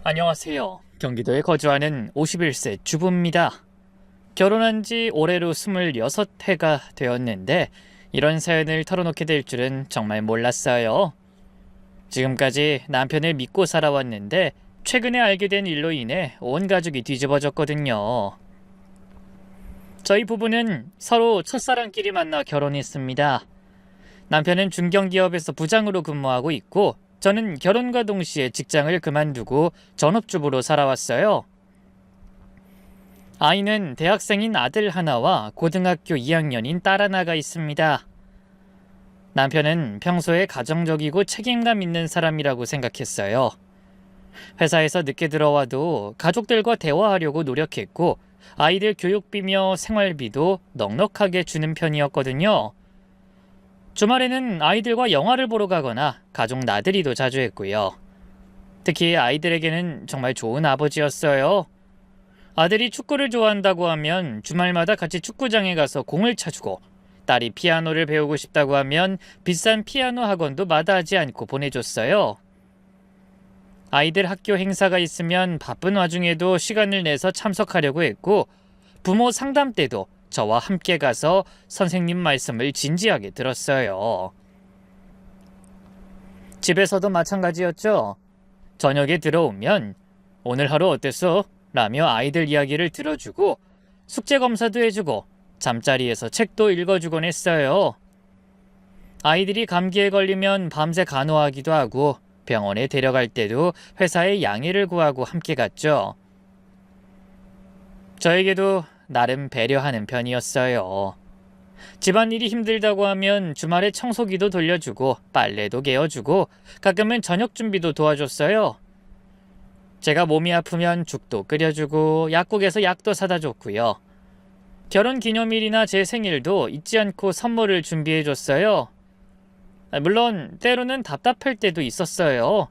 안녕하세요. 경기도에 거주하는 51세 주부입니다. 결혼한 지 올해로 26회가 되었는데 이런 사연을 털어놓게 될 줄은 정말 몰랐어요. 지금까지 남편을 믿고 살아왔는데 최근에 알게 된 일로 인해 온 가족이 뒤집어졌거든요. 저희 부부는 서로 첫사랑끼리 만나 결혼했습니다. 남편은 중견기업에서 부장으로 근무하고 있고 저는 결혼과 동시에 직장을 그만두고 전업주부로 살아왔어요. 아이는 대학생인 아들 하나와 고등학교 2학년인 딸 하나가 있습니다. 남편은 평소에 가정적이고 책임감 있는 사람이라고 생각했어요. 회사에서 늦게 들어와도 가족들과 대화하려고 노력했고 아이들 교육비며 생활비도 넉넉하게 주는 편이었거든요. 주말에는 아이들과 영화를 보러 가거나 가족 나들이도 자주 했고요. 특히 아이들에게는 정말 좋은 아버지였어요. 아들이 축구를 좋아한다고 하면 주말마다 같이 축구장에 가서 공을 차주고 딸이 피아노를 배우고 싶다고 하면 비싼 피아노 학원도 마다하지 않고 보내줬어요. 아이들 학교 행사가 있으면 바쁜 와중에도 시간을 내서 참석하려고 했고 부모 상담 때도 저와 함께 가서 선생님 말씀을 진지하게 들었어요. 집에서도 마찬가지였죠. 저녁에 들어오면 오늘 하루 어땠어? 라며 아이들 이야기를 들어주고 숙제 검사도 해주고 잠자리에서 책도 읽어주곤 했어요. 아이들이 감기에 걸리면 밤새 간호하기도 하고 병원에 데려갈 때도 회사에 양해를 구하고 함께 갔죠. 저에게도 나름 배려하는 편이었어요. 집안일이 힘들다고 하면 주말에 청소기도 돌려주고 빨래도 개어주고 가끔은 저녁 준비도 도와줬어요. 제가 몸이 아프면 죽도 끓여주고 약국에서 약도 사다 줬고요. 결혼 기념일이나 제 생일도 잊지 않고 선물을 준비해줬어요. 물론 때로는 답답할 때도 있었어요.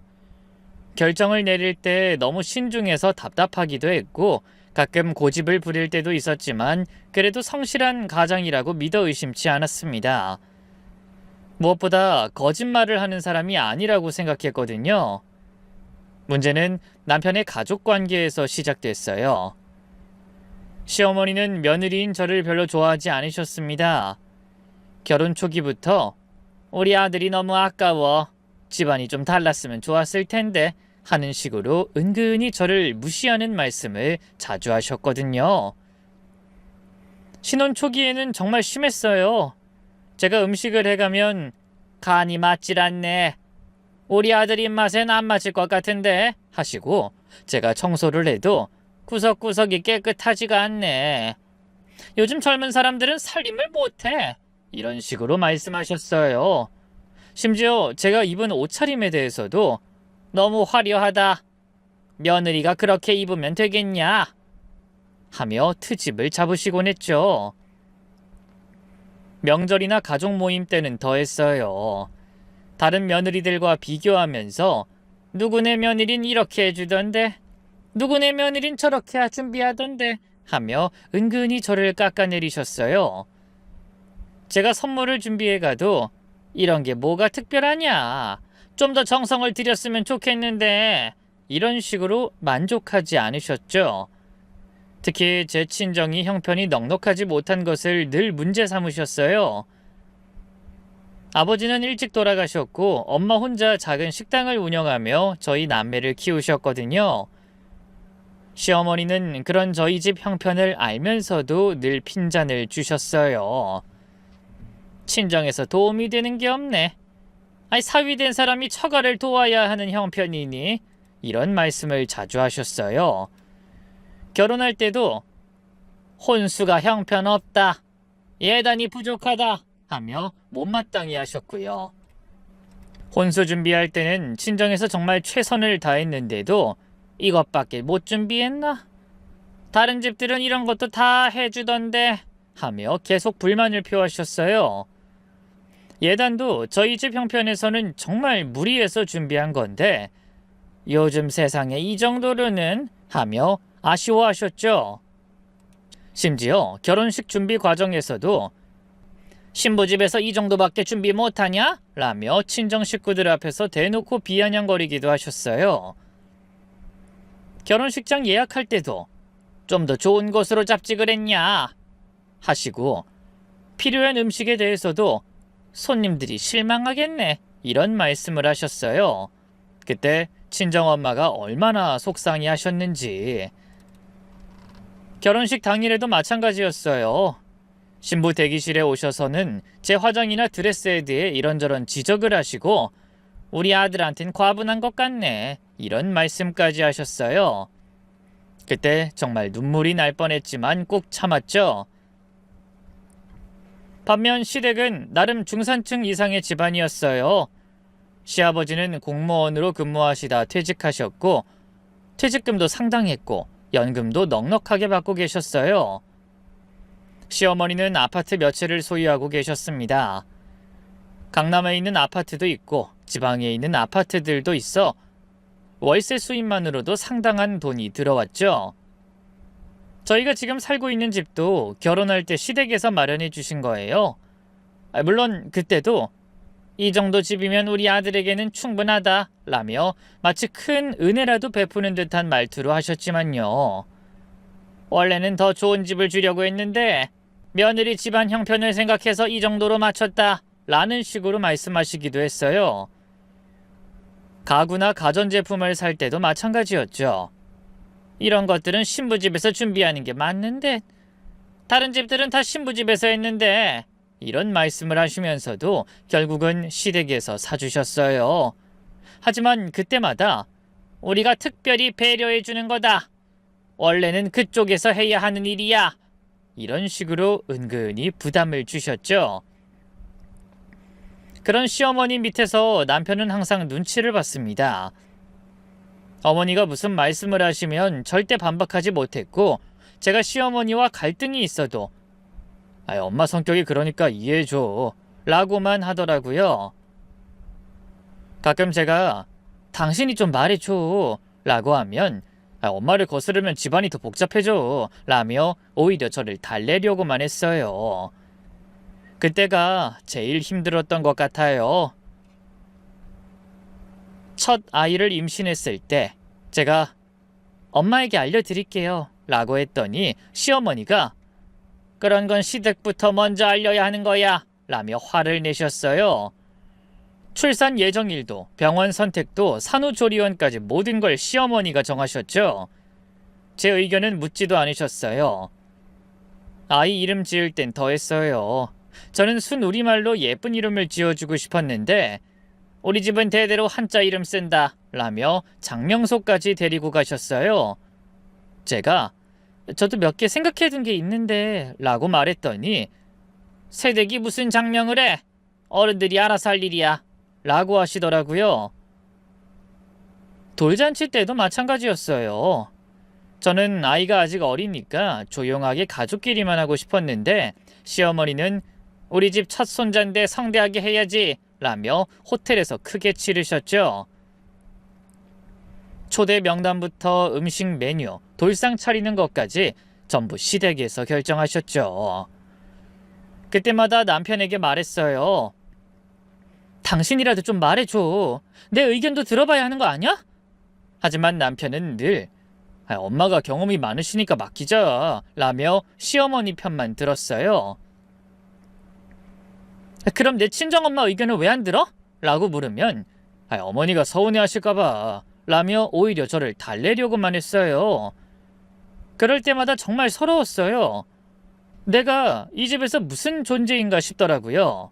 결정을 내릴 때 너무 신중해서 답답하기도 했고 가끔 고집을 부릴 때도 있었지만 그래도 성실한 가장이라고 믿어 의심치 않았습니다. 무엇보다 거짓말을 하는 사람이 아니라고 생각했거든요. 문제는 남편의 가족관계에서 시작됐어요. 시어머니는 며느리인 저를 별로 좋아하지 않으셨습니다. 결혼 초기부터 우리 아들이 너무 아까워. 집안이 좀 달랐으면 좋았을 텐데 하는 식으로 은근히 저를 무시하는 말씀을 자주 하셨거든요. 신혼 초기에는 정말 심했어요. 제가 음식을 해가면 간이 맞질 않네. 우리 아들 입맛엔 안 맞을 것 같은데 하시고 제가 청소를 해도 구석구석이 깨끗하지가 않네. 요즘 젊은 사람들은 살림을 못해. 이런 식으로 말씀하셨어요. 심지어 제가 입은 옷차림에 대해서도 너무 화려하다. 며느리가 그렇게 입으면 되겠냐? 하며 트집을 잡으시곤 했죠. 명절이나 가족 모임 때는 더했어요. 다른 며느리들과 비교하면서 누구네 며느린 이렇게 해주던데 누구네 며느린 저렇게 준비하던데 하며 은근히 저를 깎아내리셨어요. 제가 선물을 준비해가도 이런 게 뭐가 특별하냐? 좀 더 정성을 들였으면 좋겠는데 이런 식으로 만족하지 않으셨죠. 특히 제 친정이 형편이 넉넉하지 못한 것을 늘 문제 삼으셨어요. 아버지는 일찍 돌아가셨고 엄마 혼자 작은 식당을 운영하며 저희 남매를 키우셨거든요. 시어머니는 그런 저희 집 형편을 알면서도 늘 핀잔을 주셨어요. 친정에서 도움이 되는 게 없네. 사위된 사람이 처가를 도와야 하는 형편이니 이런 말씀을 자주 하셨어요. 결혼할 때도 혼수가 형편없다. 예단이 부족하다. 하며 못마땅히 하셨고요. 혼수 준비할 때는 친정에서 정말 최선을 다했는데도 이것밖에 못 준비했나? 다른 집들은 이런 것도 다 해주던데 하며 계속 불만을 표하셨어요. 예단도 저희 집 형편에서는 정말 무리해서 준비한 건데 요즘 세상에 이 정도로는 하며 아쉬워하셨죠. 심지어 결혼식 준비 과정에서도 신부집에서 이 정도밖에 준비 못하냐? 라며 친정 식구들 앞에서 대놓고 비아냥거리기도 하셨어요. 결혼식장 예약할 때도 좀 더 좋은 곳으로 잡지 그랬냐 하시고, 필요한 음식에 대해서도 손님들이 실망하겠네 이런 말씀을 하셨어요. 그때 친정엄마가 얼마나 속상해 하셨는지. 결혼식 당일에도 마찬가지였어요. 신부 대기실에 오셔서는 제 화장이나 드레스에 대해 이런저런 지적을 하시고, 우리 아들한텐 과분한 것 같네 이런 말씀까지 하셨어요. 그때 정말 눈물이 날 뻔했지만 꾹 참았죠. 반면 시댁은 나름 중산층 이상의 집안이었어요. 시아버지는 공무원으로 근무하시다 퇴직하셨고, 퇴직금도 상당했고 연금도 넉넉하게 받고 계셨어요. 시어머니는 아파트 몇 채를 소유하고 계셨습니다. 강남에 있는 아파트도 있고 지방에 있는 아파트들도 있어 월세 수입만으로도 상당한 돈이 들어왔죠. 저희가 지금 살고 있는 집도 결혼할 때 시댁에서 마련해 주신 거예요. 물론 그때도 이 정도 집이면 우리 아들에게는 충분하다 라며 마치 큰 은혜라도 베푸는 듯한 말투로 하셨지만요. 원래는 더 좋은 집을 주려고 했는데 며느리 집안 형편을 생각해서 이 정도로 맞췄다 라는 식으로 말씀하시기도 했어요. 가구나 가전제품을 살 때도 마찬가지였죠. 이런 것들은 신부집에서 준비하는 게 맞는데 다른 집들은 다 신부집에서 했는데 이런 말씀을 하시면서도 결국은 시댁에서 사주셨어요. 하지만 그때마다 우리가 특별히 배려해 주는 거다. 원래는 그쪽에서 해야 하는 일이야. 이런 식으로 은근히 부담을 주셨죠. 그런 시어머니 밑에서 남편은 항상 눈치를 봤습니다. 어머니가 무슨 말씀을 하시면 절대 반박하지 못했고, 제가 시어머니와 갈등이 있어도 엄마 성격이 그러니까 이해해줘 라고만 하더라고요. 가끔 제가 당신이 좀 말해줘 라고 하면 엄마를 거스르면 집안이 더 복잡해져 라며 오히려 저를 달래려고만 했어요. 그때가 제일 힘들었던 것 같아요. 첫 아이를 임신했을 때 제가 엄마에게 알려드릴게요 라고 했더니 시어머니가 그런 건 시댁부터 먼저 알려야 하는 거야 라며 화를 내셨어요. 출산 예정일도 병원 선택도 산후조리원까지 모든 걸 시어머니가 정하셨죠. 제 의견은 묻지도 않으셨어요. 아이 이름 지을 땐 더 했어요. 저는 순우리말로 예쁜 이름을 지어주고 싶었는데 우리 집은 대대로 한자 이름 쓴다 라며 장명소까지 데리고 가셨어요. 제가 저도 몇 개 생각해둔 게 있는데 라고 말했더니 새댁이 무슨 장명을 해? 어른들이 알아서 할 일이야 라고 하시더라고요. 돌잔치 때도 마찬가지였어요. 저는 아이가 아직 어리니까 조용하게 가족끼리만 하고 싶었는데 시어머니는 우리 집 첫 손자인데 성대하게 해야지 라며 호텔에서 크게 치르셨죠. 초대 명단부터 음식 메뉴, 돌상 차리는 것까지 전부 시댁에서 결정하셨죠. 그때마다 남편에게 말했어요. 당신이라도 좀 말해줘. 내 의견도 들어봐야 하는 거 아니야? 하지만 남편은 늘 엄마가 경험이 많으시니까 맡기자 라며 시어머니 편만 들었어요. 그럼 내 친정엄마 의견을 왜 안 들어? 라고 물으면 어머니가 서운해하실까봐 라며 오히려 저를 달래려고만 했어요. 그럴 때마다 정말 서러웠어요. 내가 이 집에서 무슨 존재인가 싶더라고요.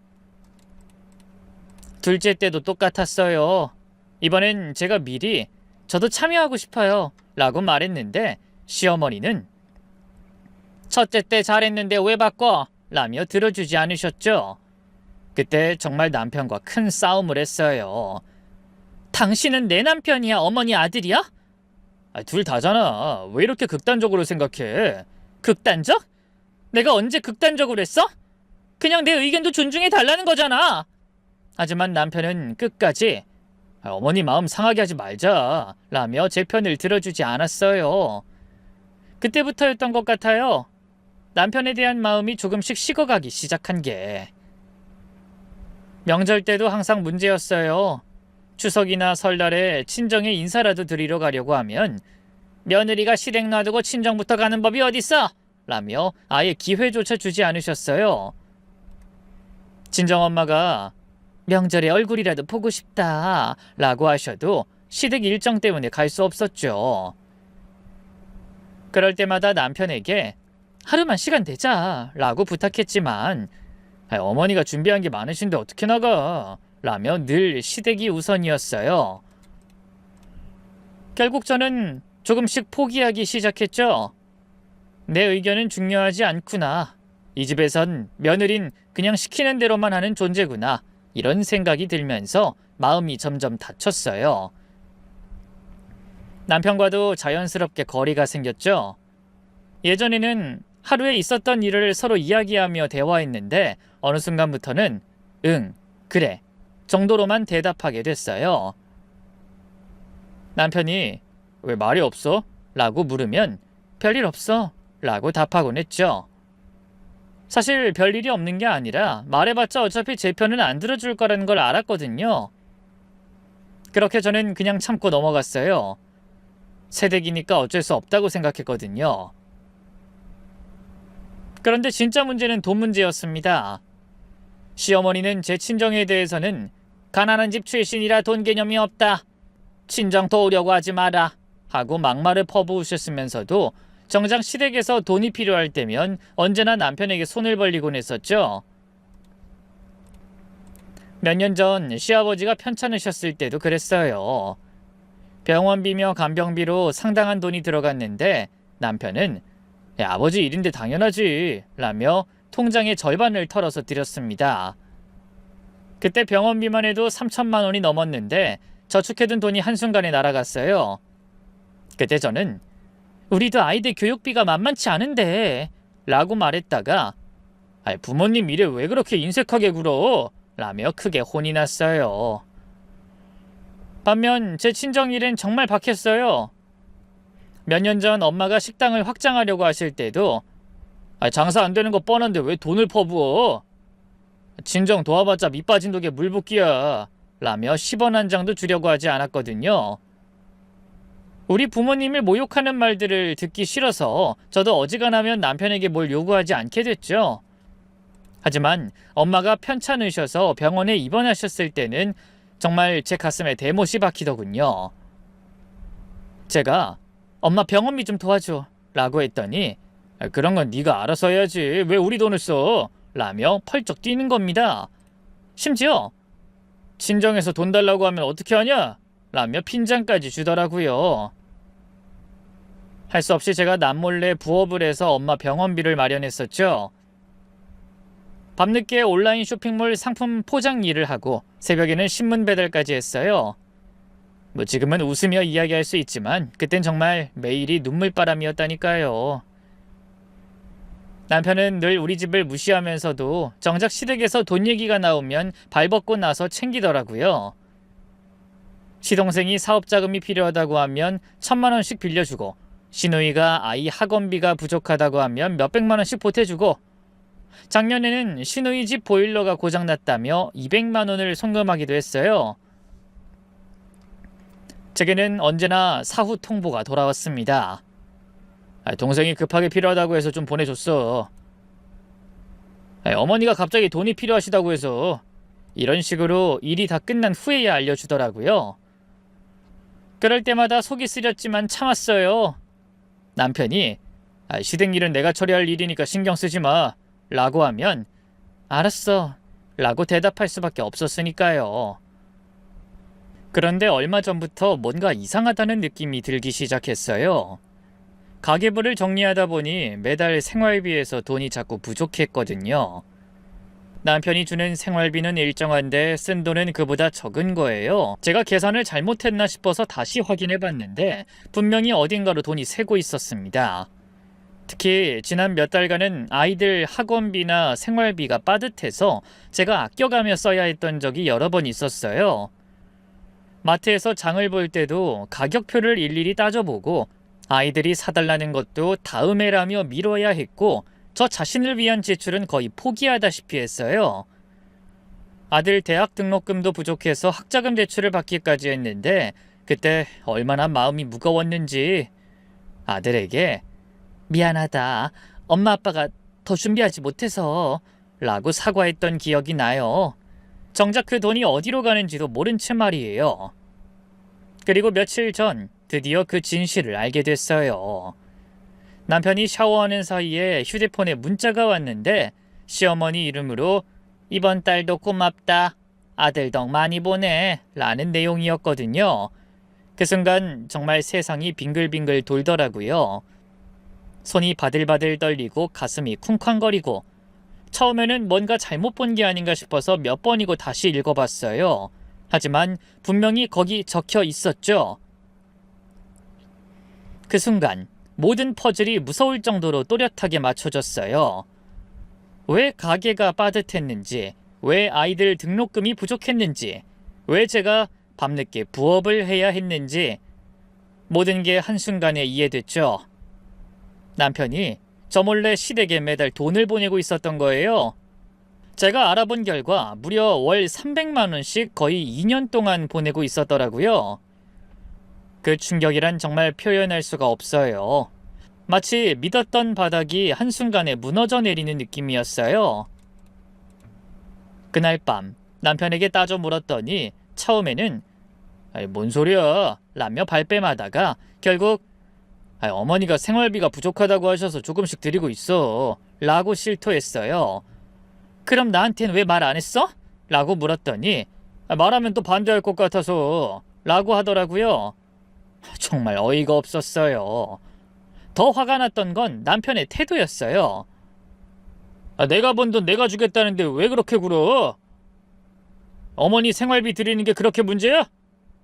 둘째 때도 똑같았어요. 이번엔 제가 미리 저도 참여하고 싶어요 라고 말했는데 시어머니는 첫째 때 잘했는데 왜 바꿔? 라며 들어주지 않으셨죠. 그때 정말 남편과 큰 싸움을 했어요. 당신은 내 남편이야? 어머니 아들이야? 둘 다잖아. 왜 이렇게 극단적으로 생각해? 극단적? 내가 언제 극단적으로 했어? 그냥 내 의견도 존중해 달라는 거잖아. 하지만 남편은 끝까지 어머니 마음 상하게 하지 말자 라며 제 편을 들어주지 않았어요. 그때부터였던 것 같아요. 남편에 대한 마음이 조금씩 식어가기 시작한 게. 명절 때도 항상 문제였어요. 추석이나 설날에 친정에 인사라도 드리러 가려고 하면 며느리가 시댁 놔두고 친정부터 가는 법이 어딨어? 라며 아예 기회조차 주지 않으셨어요. 친정엄마가 명절에 얼굴이라도 보고 싶다 라고 하셔도 시댁 일정 때문에 갈 수 없었죠. 그럴 때마다 남편에게 하루만 시간 내자 라고 부탁했지만 어머니가 준비한 게 많으신데 어떻게 나가? 라며 늘 시댁이 우선이었어요. 결국 저는 조금씩 포기하기 시작했죠. 내 의견은 중요하지 않구나. 이 집에선 며느린 그냥 시키는 대로만 하는 존재구나. 이런 생각이 들면서 마음이 점점 닫혔어요. 남편과도 자연스럽게 거리가 생겼죠. 예전에는 하루에 있었던 일을 서로 이야기하며 대화했는데 어느 순간부터는 응, 그래 정도로만 대답하게 됐어요. 남편이 왜 말이 없어? 라고 물으면 별일 없어 라고 답하곤 했죠. 사실 별일이 없는 게 아니라 말해봤자 어차피 제 편은 안 들어줄 거라는 걸 알았거든요. 그렇게 저는 그냥 참고 넘어갔어요. 새댁이니까 어쩔 수 없다고 생각했거든요. 그런데 진짜 문제는 돈 문제였습니다. 시어머니는 제 친정에 대해서는 가난한 집 출신이라 돈 개념이 없다. 친정 도우려고 하지 마라 하고 막말을 퍼부으셨으면서도 정작 시댁에서 돈이 필요할 때면 언제나 남편에게 손을 벌리곤 했었죠. 몇 년 전 시아버지가 편찮으셨을 때도 그랬어요. 병원비며 간병비로 상당한 돈이 들어갔는데 남편은 야, 아버지 일인데 당연하지 라며 통장의 절반을 털어서 드렸습니다. 그때 병원비만 해도 3천만 원이 넘었는데 저축해둔 돈이 한순간에 날아갔어요. 그때 저는 우리도 아이들 교육비가 만만치 않은데 라고 말했다가 부모님 일에 왜 그렇게 인색하게 굴어? 라며 크게 혼이 났어요. 반면 제 친정일엔 정말 박했어요. 몇 년 전 엄마가 식당을 확장하려고 하실 때도 장사 안 되는 거 뻔한데 왜 돈을 퍼부어? 친정 도와봤자 밑 빠진 독에 물 붓기야 라며 10원 한 장도 주려고 하지 않았거든요. 우리 부모님을 모욕하는 말들을 듣기 싫어서 저도 어지간하면 남편에게 뭘 요구하지 않게 됐죠. 하지만 엄마가 편찮으셔서 병원에 입원하셨을 때는 정말 제 가슴에 대못이 박히더군요. 제가 엄마 병원비 좀 도와줘 라고 했더니 그런 건 네가 알아서 해야지 왜 우리 돈을 써? 라며 펄쩍 뛰는 겁니다. 심지어 친정에서 돈 달라고 하면 어떻게 하냐? 라며 핀잔까지 주더라고요. 할 수 없이 제가 남몰래 부업을 해서 엄마 병원비를 마련했었죠. 밤늦게 온라인 쇼핑몰 상품 포장 일을 하고 새벽에는 신문 배달까지 했어요. 지금은 웃으며 이야기할 수 있지만 그땐 정말 매일이 눈물바람이었다니까요. 남편은 늘 우리 집을 무시하면서도 정작 시댁에서 돈 얘기가 나오면 발벗고 나서 챙기더라고요. 시동생이 사업자금이 필요하다고 하면 1,000만 원씩 빌려주고 시누이가 아이 학원비가 부족하다고 하면 몇백만 원씩 보태주고 작년에는 시누이 집 보일러가 고장났다며 200만 원을 송금하기도 했어요. 제게는 언제나 사후 통보가 돌아왔습니다. 동생이 급하게 필요하다고 해서 좀 보내줬어. 어머니가 갑자기 돈이 필요하시다고 해서 이런 식으로 일이 다 끝난 후에야 알려주더라고요. 그럴 때마다 속이 쓰렸지만 참았어요. 남편이 시댁 일은 내가 처리할 일이니까 신경 쓰지 마 라고 하면 알았어 라고 대답할 수밖에 없었으니까요. 그런데 얼마 전부터 뭔가 이상하다는 느낌이 들기 시작했어요. 가계부를 정리하다 보니 매달 생활비에서 돈이 자꾸 부족했거든요. 남편이 주는 생활비는 일정한데 쓴 돈은 그보다 적은 거예요. 제가 계산을 잘못했나 싶어서 다시 확인해 봤는데 분명히 어딘가로 돈이 새고 있었습니다. 특히 지난 몇 달간은 아이들 학원비나 생활비가 빠듯해서 제가 아껴가며 써야 했던 적이 여러 번 있었어요. 마트에서 장을 볼 때도 가격표를 일일이 따져보고 아이들이 사달라는 것도 다음에라며 미뤄야 했고 저 자신을 위한 지출은 거의 포기하다시피 했어요. 아들 대학 등록금도 부족해서 학자금 대출을 받기까지 했는데 그때 얼마나 마음이 무거웠는지 아들에게 미안하다. 엄마 아빠가 더 준비하지 못해서 라고 사과했던 기억이 나요. 정작 그 돈이 어디로 가는지도 모른 채 말이에요. 그리고 며칠 전 드디어 그 진실을 알게 됐어요. 남편이 샤워하는 사이에 휴대폰에 문자가 왔는데 시어머니 이름으로 이번 달도 고맙다. 아들 덕 많이 보내 라는 내용이었거든요. 그 순간 정말 세상이 빙글빙글 돌더라고요. 손이 바들바들 떨리고 가슴이 쿵쾅거리고 처음에는 뭔가 잘못 본 게 아닌가 싶어서 몇 번이고 다시 읽어봤어요. 하지만 분명히 거기 적혀 있었죠. 그 순간 모든 퍼즐이 무서울 정도로 또렷하게 맞춰졌어요. 왜 가게가 빠듯했는지, 왜 아이들 등록금이 부족했는지, 왜 제가 밤늦게 부업을 해야 했는지 모든 게 한순간에 이해됐죠. 남편이 저 몰래 시댁에 매달 돈을 보내고 있었던 거예요. 제가 알아본 결과 무려 월 300만 원씩 거의 2년 동안 보내고 있었더라고요. 그 충격이란 정말 표현할 수가 없어요. 마치 믿었던 바닥이 한순간에 무너져 내리는 느낌이었어요. 그날 밤 남편에게 따져 물었더니 처음에는 뭔 소리야 라며 발뺌하다가 결국 어머니가 생활비가 부족하다고 하셔서 조금씩 드리고 있어 라고 실토했어요. 그럼 나한텐 왜 말 안 했어? 라고 물었더니 말하면 또 반대할 것 같아서 라고 하더라고요. 정말 어이가 없었어요. 더 화가 났던 건 남편의 태도였어요. 내가 번 돈 내가 주겠다는데 왜 그렇게 굴어? 어머니 생활비 드리는 게 그렇게 문제야?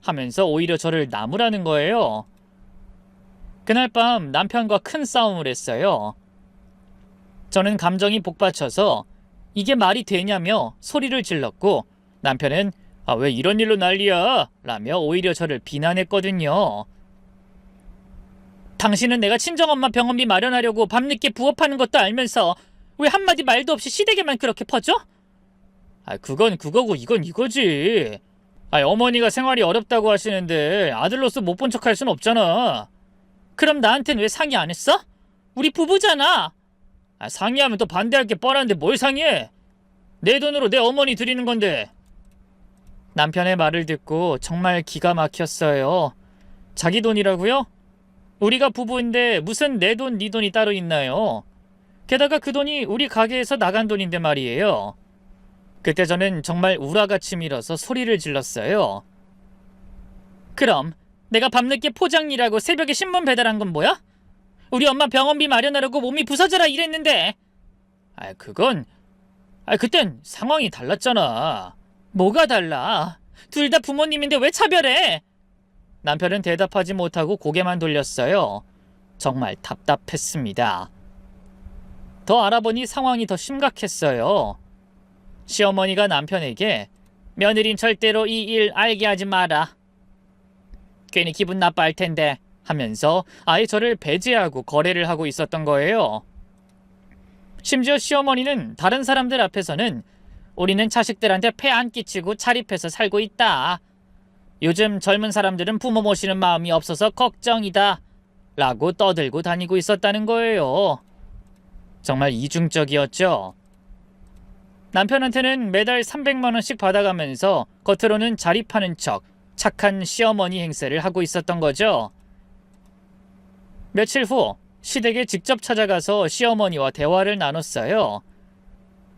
하면서 오히려 저를 나무라는 거예요. 그날 밤 남편과 큰 싸움을 했어요. 저는 감정이 복받쳐서 이게 말이 되냐며 소리를 질렀고 남편은 왜 이런 일로 난리야? 라며 오히려 저를 비난했거든요. 당신은 내가 친정엄마 병원비 마련하려고 밤늦게 부업하는 것도 알면서 왜 한마디 말도 없이 시댁에만 그렇게 퍼져? 그건 그거고 이건 이거지. 어머니가 생활이 어렵다고 하시는데 아들로서 못 본 척 할 순 없잖아. 그럼 나한텐 왜 상의 안 했어? 우리 부부잖아. 상의하면 또 반대할 게 뻔한데 뭘 상의해? 내 돈으로 내 어머니 드리는 건데. 남편의 말을 듣고 정말 기가 막혔어요. 자기 돈이라고요? 우리가 부부인데 무슨 내 돈, 네 돈이 따로 있나요? 게다가 그 돈이 우리 가게에서 나간 돈인데 말이에요. 그때 저는 정말 우라같이 밀어서 소리를 질렀어요. 그럼 내가 밤늦게 포장 일하고 새벽에 신문 배달한 건 뭐야? 우리 엄마 병원비 마련하려고 몸이 부서져라 이랬는데. 그땐 상황이 달랐잖아. 뭐가 달라? 둘 다 부모님인데 왜 차별해? 남편은 대답하지 못하고 고개만 돌렸어요. 정말 답답했습니다. 더 알아보니 상황이 더 심각했어요. 시어머니가 남편에게 며느린 절대로 이 일 알게 하지 마라. 괜히 기분 나빠할 텐데 하면서 아예 저를 배제하고 거래를 하고 있었던 거예요. 심지어 시어머니는 다른 사람들 앞에서는 우리는 자식들한테 폐 안 끼치고 자립해서 살고 있다. 요즘 젊은 사람들은 부모 모시는 마음이 없어서 걱정이다. 라고 떠들고 다니고 있었다는 거예요. 정말 이중적이었죠. 남편한테는 매달 300만 원씩 받아가면서 겉으로는 자립하는 척 착한 시어머니 행세를 하고 있었던 거죠. 며칠 후 시댁에 직접 찾아가서 시어머니와 대화를 나눴어요.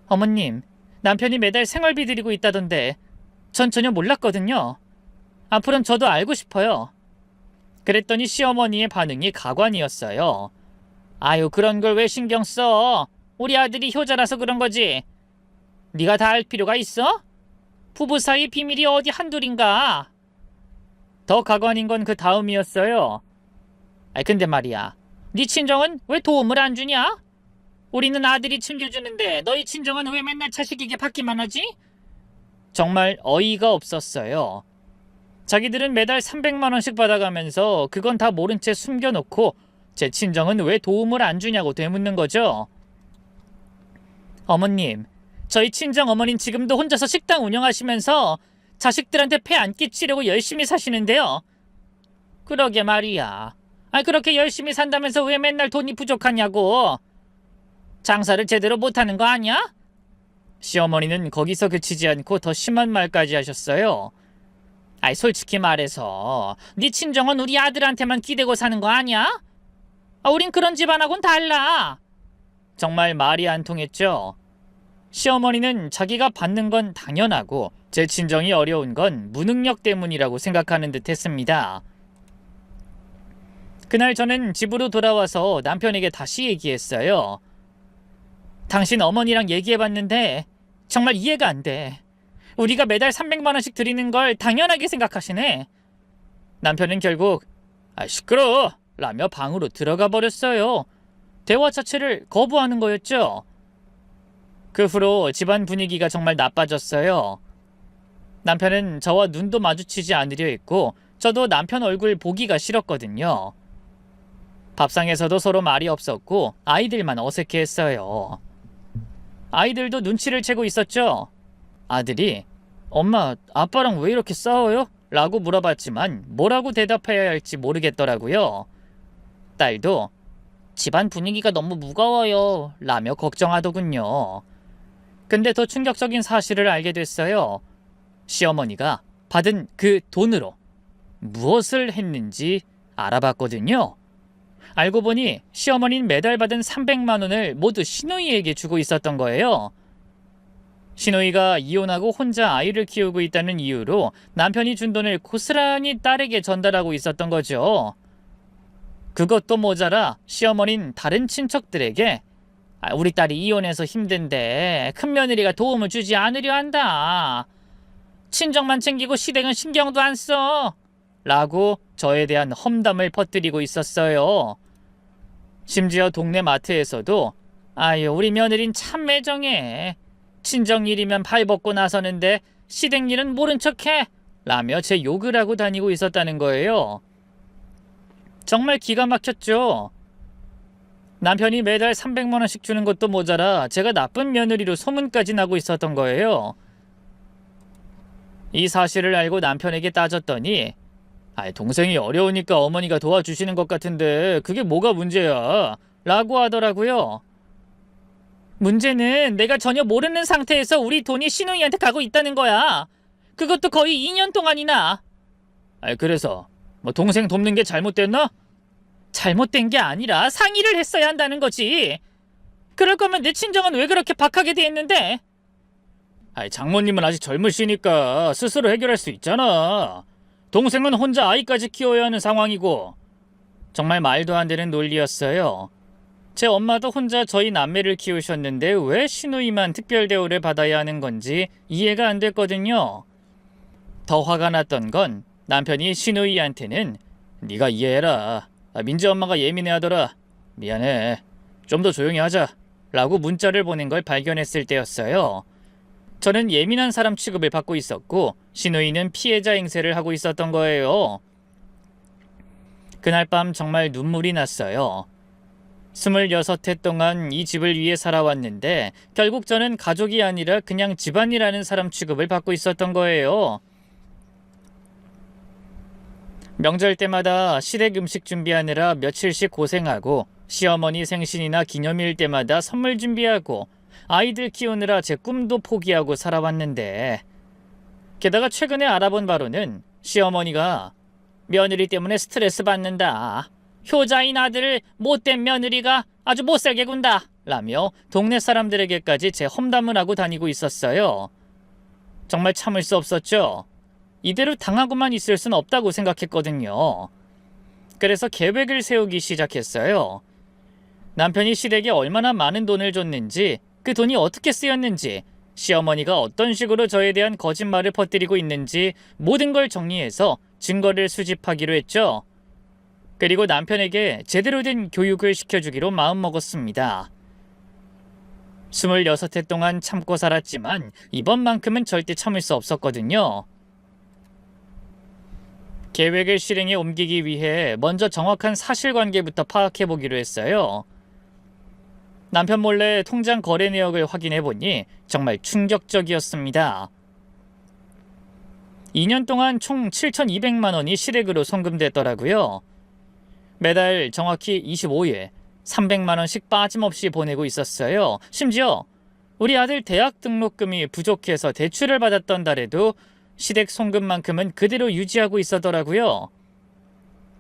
어머님, 남편이 매달 생활비 드리고 있다던데 전 전혀 몰랐거든요. 앞으로는 저도 알고 싶어요. 그랬더니 시어머니의 반응이 가관이었어요. 아유, 그런 걸 왜 신경 써? 우리 아들이 효자라서 그런 거지. 네가 다 알 필요가 있어? 부부 사이 비밀이 어디 한둘인가? 더 가관인 건 그 다음이었어요. 근데 말이야, 네 친정은 왜 도움을 안 주냐? 우리는 아들이 챙겨주는데 너희 친정은 왜 맨날 자식에게 받기만 하지? 정말 어이가 없었어요. 자기들은 매달 300만 원씩 받아가면서 그건 다 모른 채 숨겨놓고 제 친정은 왜 도움을 안 주냐고 되묻는 거죠. 어머님, 저희 친정 어머니는 지금도 혼자서 식당 운영하시면서 자식들한테 폐 안 끼치려고 열심히 사시는데요. 그러게 말이야. 그렇게 열심히 산다면서 왜 맨날 돈이 부족하냐고. 장사를 제대로 못하는 거 아니야? 시어머니는 거기서 그치지 않고 더 심한 말까지 하셨어요. 솔직히 말해서 네 친정은 우리 아들한테만 기대고 사는 거 아니야? 우린 그런 집안하고는 달라. 정말 말이 안 통했죠. 시어머니는 자기가 받는 건 당연하고 제 친정이 어려운 건 무능력 때문이라고 생각하는 듯 했습니다. 그날 저는 집으로 돌아와서 남편에게 다시 얘기했어요. 당신 어머니랑 얘기해봤는데 정말 이해가 안 돼. 우리가 매달 300만 원씩 드리는 걸 당연하게 생각하시네. 남편은 결국 시끄러워 라며 방으로 들어가 버렸어요. 대화 자체를 거부하는 거였죠. 그 후로 집안 분위기가 정말 나빠졌어요. 남편은 저와 눈도 마주치지 않으려 했고 저도 남편 얼굴 보기가 싫었거든요. 밥상에서도 서로 말이 없었고 아이들만 어색해했어요. 아이들도 눈치를 채고 있었죠. 아들이 엄마, 아빠랑 왜 이렇게 싸워요? 라고 물어봤지만 뭐라고 대답해야 할지 모르겠더라고요. 딸도 집안 분위기가 너무 무거워요 라며 걱정하더군요. 근데 더 충격적인 사실을 알게 됐어요. 시어머니가 받은 그 돈으로 무엇을 했는지 알아봤거든요. 알고 보니 시어머니는 매달 받은 300만 원을 모두 시누이에게 주고 있었던 거예요. 시누이가 이혼하고 혼자 아이를 키우고 있다는 이유로 남편이 준 돈을 고스란히 딸에게 전달하고 있었던 거죠. 그것도 모자라 시어머니는 다른 친척들에게 우리 딸이 이혼해서 힘든데 큰며느리가 도움을 주지 않으려 한다. 친정만 챙기고 시댁은 신경도 안 써. 라고 저에 대한 험담을 퍼뜨리고 있었어요. 심지어 동네 마트에서도 우리 며느린 참 매정해. 친정일이면 발벗고 나서는데 시댁일은 모른 척해. 라며 제 욕을 하고 다니고 있었다는 거예요. 정말 기가 막혔죠. 남편이 매달 300만 원씩 주는 것도 모자라 제가 나쁜 며느리로 소문까지 나고 있었던 거예요. 이 사실을 알고 남편에게 따졌더니 동생이 어려우니까 어머니가 도와주시는 것 같은데 그게 뭐가 문제야? 라고 하더라고요. 문제는 내가 전혀 모르는 상태에서 우리 돈이 시누이한테 가고 있다는 거야. 그것도 거의 2년 동안이나. 그래서 동생 돕는 게 잘못됐나? 잘못된 게 아니라 상의를 했어야 한다는 거지. 그럴 거면 내 친정은 왜 그렇게 박하게 돼 있는데? 장모님은 아직 젊으시니까 스스로 해결할 수 있잖아. 동생은 혼자 아이까지 키워야 하는 상황이고. 정말 말도 안 되는 논리였어요. 제 엄마도 혼자 저희 남매를 키우셨는데 왜 시누이만 특별 대우를 받아야 하는 건지 이해가 안 됐거든요. 더 화가 났던 건 남편이 시누이한테는 네가 이해해라. 민지 엄마가 예민해하더라. 미안해. 좀 더 조용히 하자. 라고 문자를 보낸 걸 발견했을 때였어요. 저는 예민한 사람 취급을 받고 있었고 시누이는 피해자 행세를 하고 있었던 거예요. 그날 밤 정말 눈물이 났어요. 26해 동안 이 집을 위해 살아왔는데 결국 저는 가족이 아니라 그냥 집안이라는 사람 취급을 받고 있었던 거예요. 명절 때마다 시댁 음식 준비하느라 며칠씩 고생하고 시어머니 생신이나 기념일 때마다 선물 준비하고 아이들 키우느라 제 꿈도 포기하고 살아왔는데 게다가 최근에 알아본 바로는 시어머니가 며느리 때문에 스트레스 받는다. 효자인 아들을 못된 며느리가 아주 못살게 군다. 라며 동네 사람들에게까지 제 험담을 하고 다니고 있었어요. 정말 참을 수 없었죠. 이대로 당하고만 있을 순 없다고 생각했거든요. 그래서 계획을 세우기 시작했어요. 남편이 시댁에 얼마나 많은 돈을 줬는지, 그 돈이 어떻게 쓰였는지, 시어머니가 어떤 식으로 저에 대한 거짓말을 퍼뜨리고 있는지 모든 걸 정리해서 증거를 수집하기로 했죠. 그리고 남편에게 제대로 된 교육을 시켜주기로 마음먹었습니다. 26해 동안 참고 살았지만 이번만큼은 절대 참을 수 없었거든요. 계획을 실행에 옮기기 위해 먼저 정확한 사실관계부터 파악해보기로 했어요. 남편 몰래 통장 거래 내역을 확인해보니 정말 충격적이었습니다. 2년 동안 총 7,200만 원이 시댁으로 송금됐더라고요. 매달 정확히 25일 300만 원씩 빠짐없이 보내고 있었어요. 심지어 우리 아들 대학 등록금이 부족해서 대출을 받았던 달에도 시댁 송금만큼은 그대로 유지하고 있었더라고요.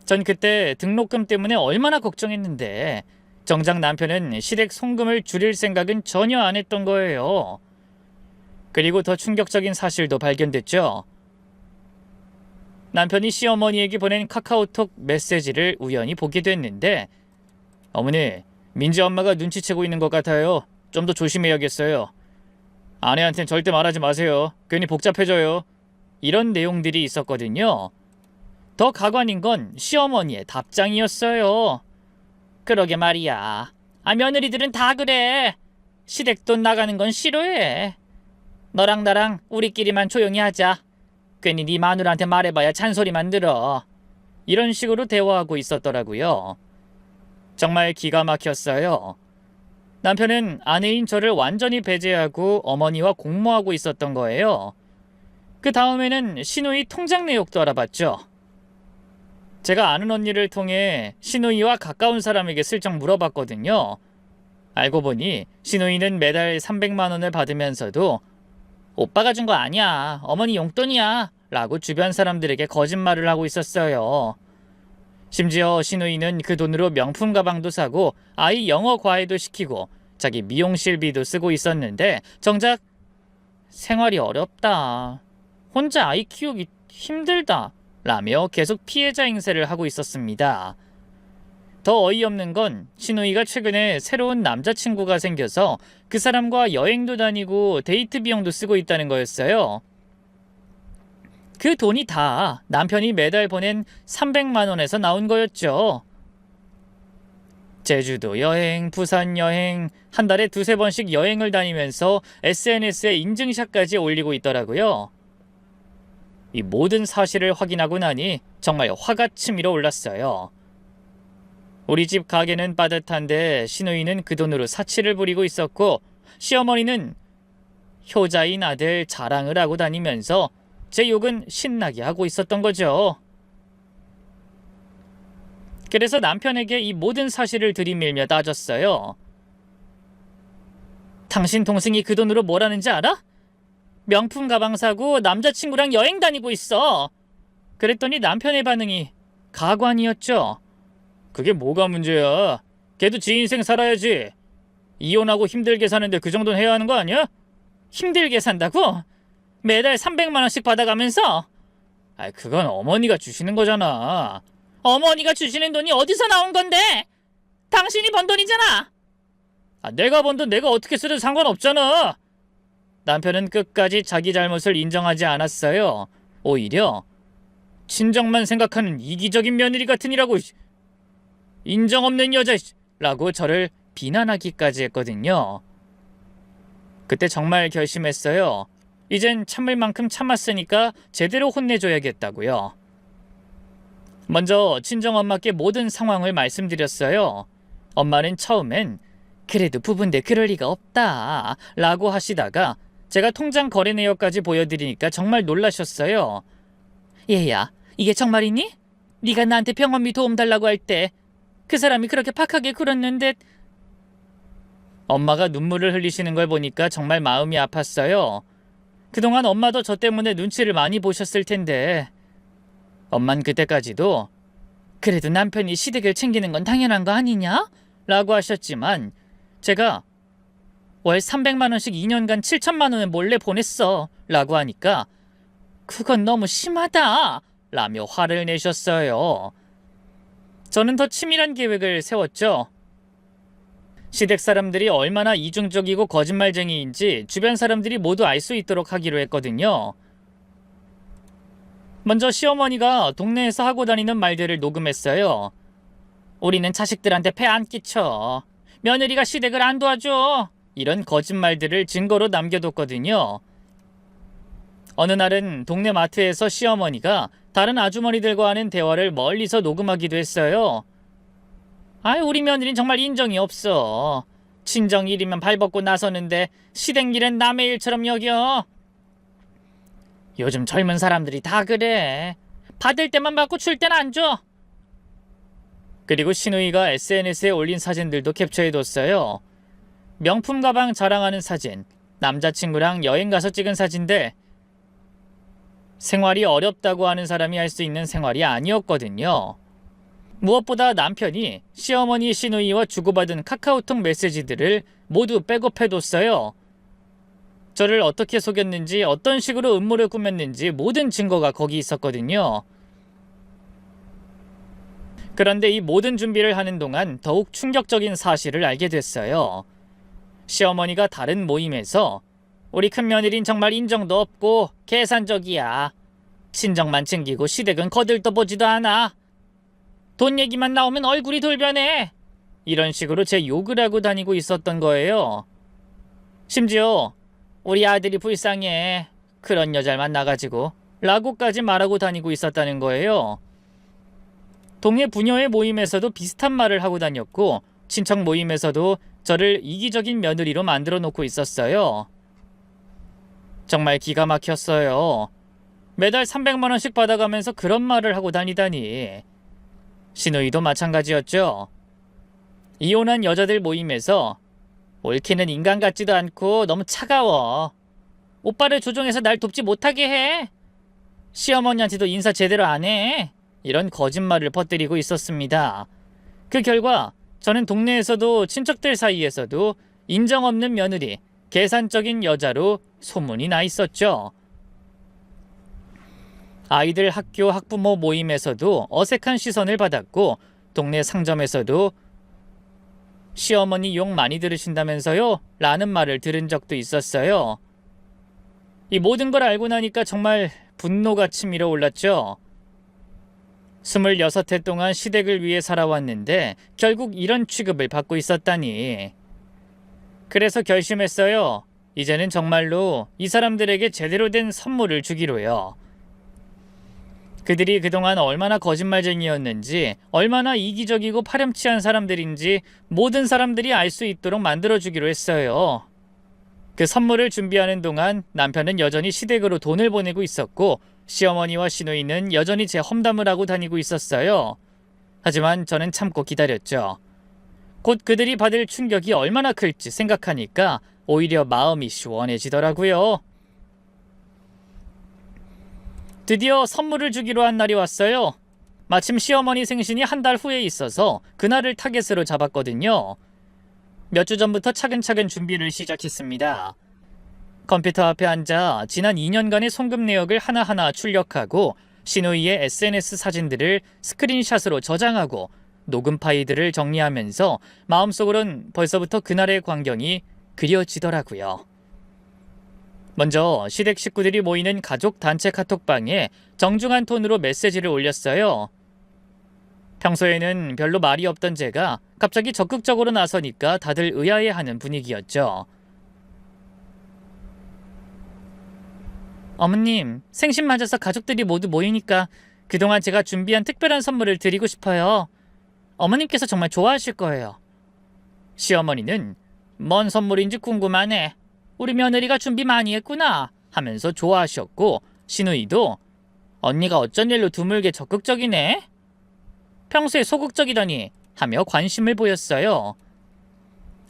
전 그때 등록금 때문에 얼마나 걱정했는데 정작 남편은 시댁 송금을 줄일 생각은 전혀 안 했던 거예요. 그리고 더 충격적인 사실도 발견됐죠. 남편이 시어머니에게 보낸 카카오톡 메시지를 우연히 보게 됐는데, 어머니, 민지 엄마가 눈치채고 있는 것 같아요. 좀 더 조심해야겠어요. 아내한텐 절대 말하지 마세요. 괜히 복잡해져요. 이런 내용들이 있었거든요. 더 가관인 건 시어머니의 답장이었어요. 그러게 말이야. 며느리들은 다 그래. 시댁돈 나가는 건 싫어해. 너랑 나랑 우리끼리만 조용히 하자. 괜히 네 마누라한테 말해봐야 잔소리만 들어. 이런 식으로 대화하고 있었더라고요. 정말 기가 막혔어요. 남편은 아내인 저를 완전히 배제하고 어머니와 공모하고 있었던 거예요. 그 다음에는 시누이 통장 내역도 알아봤죠. 제가 아는 언니를 통해 시누이와 가까운 사람에게 슬쩍 물어봤거든요. 알고 보니 시누이는 매달 300만 원을 받으면서도 오빠가 준 거 아니야. 어머니 용돈이야. 라고 주변 사람들에게 거짓말을 하고 있었어요. 심지어 시누이는 그 돈으로 명품 가방도 사고 아이 영어 과외도 시키고 자기 미용실비도 쓰고 있었는데 정작 생활이 어렵다. 혼자 아이 키우기 힘들다. 라며 계속 피해자 행세를 하고 있었습니다. 더 어이없는 건 시누이가 최근에 새로운 남자친구가 생겨서 그 사람과 여행도 다니고 데이트 비용도 쓰고 있다는 거였어요. 그 돈이 다 남편이 매달 보낸 300만 원에서 나온 거였죠. 제주도 여행, 부산 여행, 한 달에 두세 번씩 여행을 다니면서 SNS에 인증샷까지 올리고 있더라고요. 이 모든 사실을 확인하고 나니 정말 화가 치밀어 올랐어요. 우리 집 가게는 빠듯한데 시누이는 그 돈으로 사치를 부리고 있었고 시어머니는 효자인 아들 자랑을 하고 다니면서 제 욕은 신나게 하고 있었던 거죠. 그래서 남편에게 이 모든 사실을 들이밀며 따졌어요. 당신 동생이 그 돈으로 뭘 하는지 알아? 명품 가방 사고 남자친구랑 여행 다니고 있어. 그랬더니 남편의 반응이 가관이었죠. 그게 뭐가 문제야? 걔도 지 인생 살아야지. 이혼하고 힘들게 사는데 그 정도는 해야 하는 거 아니야? 힘들게 산다고? 매달 300만 원씩 받아가면서? 그건 어머니가 주시는 거잖아. 어머니가 주시는 돈이 어디서 나온 건데? 당신이 번 돈이잖아. 내가 번 돈 내가 어떻게 쓰든 상관없잖아. 남편은 끝까지 자기 잘못을 인정하지 않았어요. 오히려 친정만 생각하는 이기적인 며느리 같으니라고, 인정 없는 여자라고 저를 비난하기까지 했거든요. 그때 정말 결심했어요. 이젠 참을 만큼 참았으니까 제대로 혼내줘야겠다고요. 먼저 친정엄마께 모든 상황을 말씀드렸어요. 엄마는 처음엔 그래도 부부인데 그럴 리가 없다 라고 하시다가 제가 통장 거래 내역까지 보여드리니까 정말 놀라셨어요. 얘야, 이게 정말이니? 네가 나한테 병원비 도움 달라고 할 때 그 사람이 그렇게 박하게 굴었는데. 엄마가 눈물을 흘리시는 걸 보니까 정말 마음이 아팠어요. 그동안 엄마도 저 때문에 눈치를 많이 보셨을 텐데 엄만 그때까지도 그래도 남편이 시댁을 챙기는 건 당연한 거 아니냐? 라고 하셨지만 제가 월 300만 원씩 2년간 7천만 원을 몰래 보냈어 라고 하니까 그건 너무 심하다 라며 화를 내셨어요. 저는 더 치밀한 계획을 세웠죠. 시댁 사람들이 얼마나 이중적이고 거짓말쟁이인지 주변 사람들이 모두 알 수 있도록 하기로 했거든요. 먼저 시어머니가 동네에서 하고 다니는 말들을 녹음했어요. 우리는 자식들한테 폐 안 끼쳐. 며느리가 시댁을 안 도와줘. 이런 거짓말들을 증거로 남겨뒀거든요. 어느 날은 동네 마트에서 시어머니가 다른 아주머니들과 하는 대화를 멀리서 녹음하기도 했어요. 우리 며느리는 정말 인정이 없어. 친정 일이면 발벗고 나서는데 시댁 일은 남의 일처럼 여겨. 요즘 젊은 사람들이 다 그래. 받을 때만 받고 줄 때는 안 줘. 그리고 신우이가 SNS에 올린 사진들도 캡처해뒀어요. 명품 가방 자랑하는 사진, 남자친구랑 여행 가서 찍은 사진들. 생활이 어렵다고 하는 사람이 할 수 있는 생활이 아니었거든요. 무엇보다 남편이 시어머니 시누이와 주고받은 카카오톡 메시지들을 모두 백업해뒀어요. 저를 어떻게 속였는지, 어떤 식으로 음모를 꾸몄는지 모든 증거가 거기 있었거든요. 그런데 이 모든 준비를 하는 동안 더욱 충격적인 사실을 알게 됐어요. 시어머니가 다른 모임에서 우리 큰며느린 정말 인정도 없고 계산적이야. 친정만 챙기고 시댁은 거들떠보지도 않아. 돈 얘기만 나오면 얼굴이 돌변해. 이런 식으로 제 욕을 하고 다니고 있었던 거예요. 심지어 우리 아들이 불쌍해. 그런 여자를 만나가지고 라고까지 말하고 다니고 있었다는 거예요. 동네 부녀의 모임에서도 비슷한 말을 하고 다녔고 친척 모임에서도 저를 이기적인 며느리로 만들어 놓고 있었어요. 정말 기가 막혔어요. 매달 300만 원씩 받아가면서 그런 말을 하고 다니다니. 시누이도 마찬가지였죠. 이혼한 여자들 모임에서 옳게는 인간 같지도 않고 너무 차가워. 오빠를 조종해서 날 돕지 못하게 해. 시어머니한테도 인사 제대로 안 해. 이런 거짓말을 퍼뜨리고 있었습니다. 그 결과 저는 동네에서도 친척들 사이에서도 인정 없는 며느리, 계산적인 여자로 소문이 나 있었죠. 아이들 학교 학부모 모임에서도 어색한 시선을 받았고 동네 상점에서도 시어머니 욕 많이 들으신다면서요? 라는 말을 들은 적도 있었어요. 이 모든 걸 알고 나니까 정말 분노가 치밀어 올랐죠. 26해 동안 시댁을 위해 살아왔는데 결국 이런 취급을 받고 있었다니. 그래서 결심했어요. 이제는 정말로 이 사람들에게 제대로 된 선물을 주기로요. 그들이 그동안 얼마나 거짓말쟁이였는지, 얼마나 이기적이고 파렴치한 사람들인지 모든 사람들이 알 수 있도록 만들어주기로 했어요. 그 선물을 준비하는 동안 남편은 여전히 시댁으로 돈을 보내고 있었고 시어머니와 시누이는 여전히 제 험담을 하고 다니고 있었어요. 하지만 저는 참고 기다렸죠. 곧 그들이 받을 충격이 얼마나 클지 생각하니까 오히려 마음이 시원해지더라고요. 드디어 선물을 주기로 한 날이 왔어요. 마침 시어머니 생신이 한 달 후에 있어서 그날을 타겟으로 잡았거든요. 몇 주 전부터 차근차근 준비를 시작했습니다. 컴퓨터 앞에 앉아 지난 2년간의 송금 내역을 하나하나 출력하고 시누이의 SNS 사진들을 스크린샷으로 저장하고 녹음 파일들을 정리하면서 마음속으론 벌써부터 그날의 광경이 그려지더라고요. 먼저 시댁 식구들이 모이는 가족 단체 카톡방에 정중한 톤으로 메시지를 올렸어요. 평소에는 별로 말이 없던 제가 갑자기 적극적으로 나서니까 다들 의아해하는 분위기였죠. 어머님, 생신 맞아서 가족들이 모두 모이니까 그동안 제가 준비한 특별한 선물을 드리고 싶어요. 어머님께서 정말 좋아하실 거예요. 시어머니는 뭔 선물인지 궁금하네. 우리 며느리가 준비 많이 했구나 하면서 좋아하셨고 시누이도 언니가 어쩐 일로 드물게 적극적이네. 평소에 소극적이더니 하며 관심을 보였어요.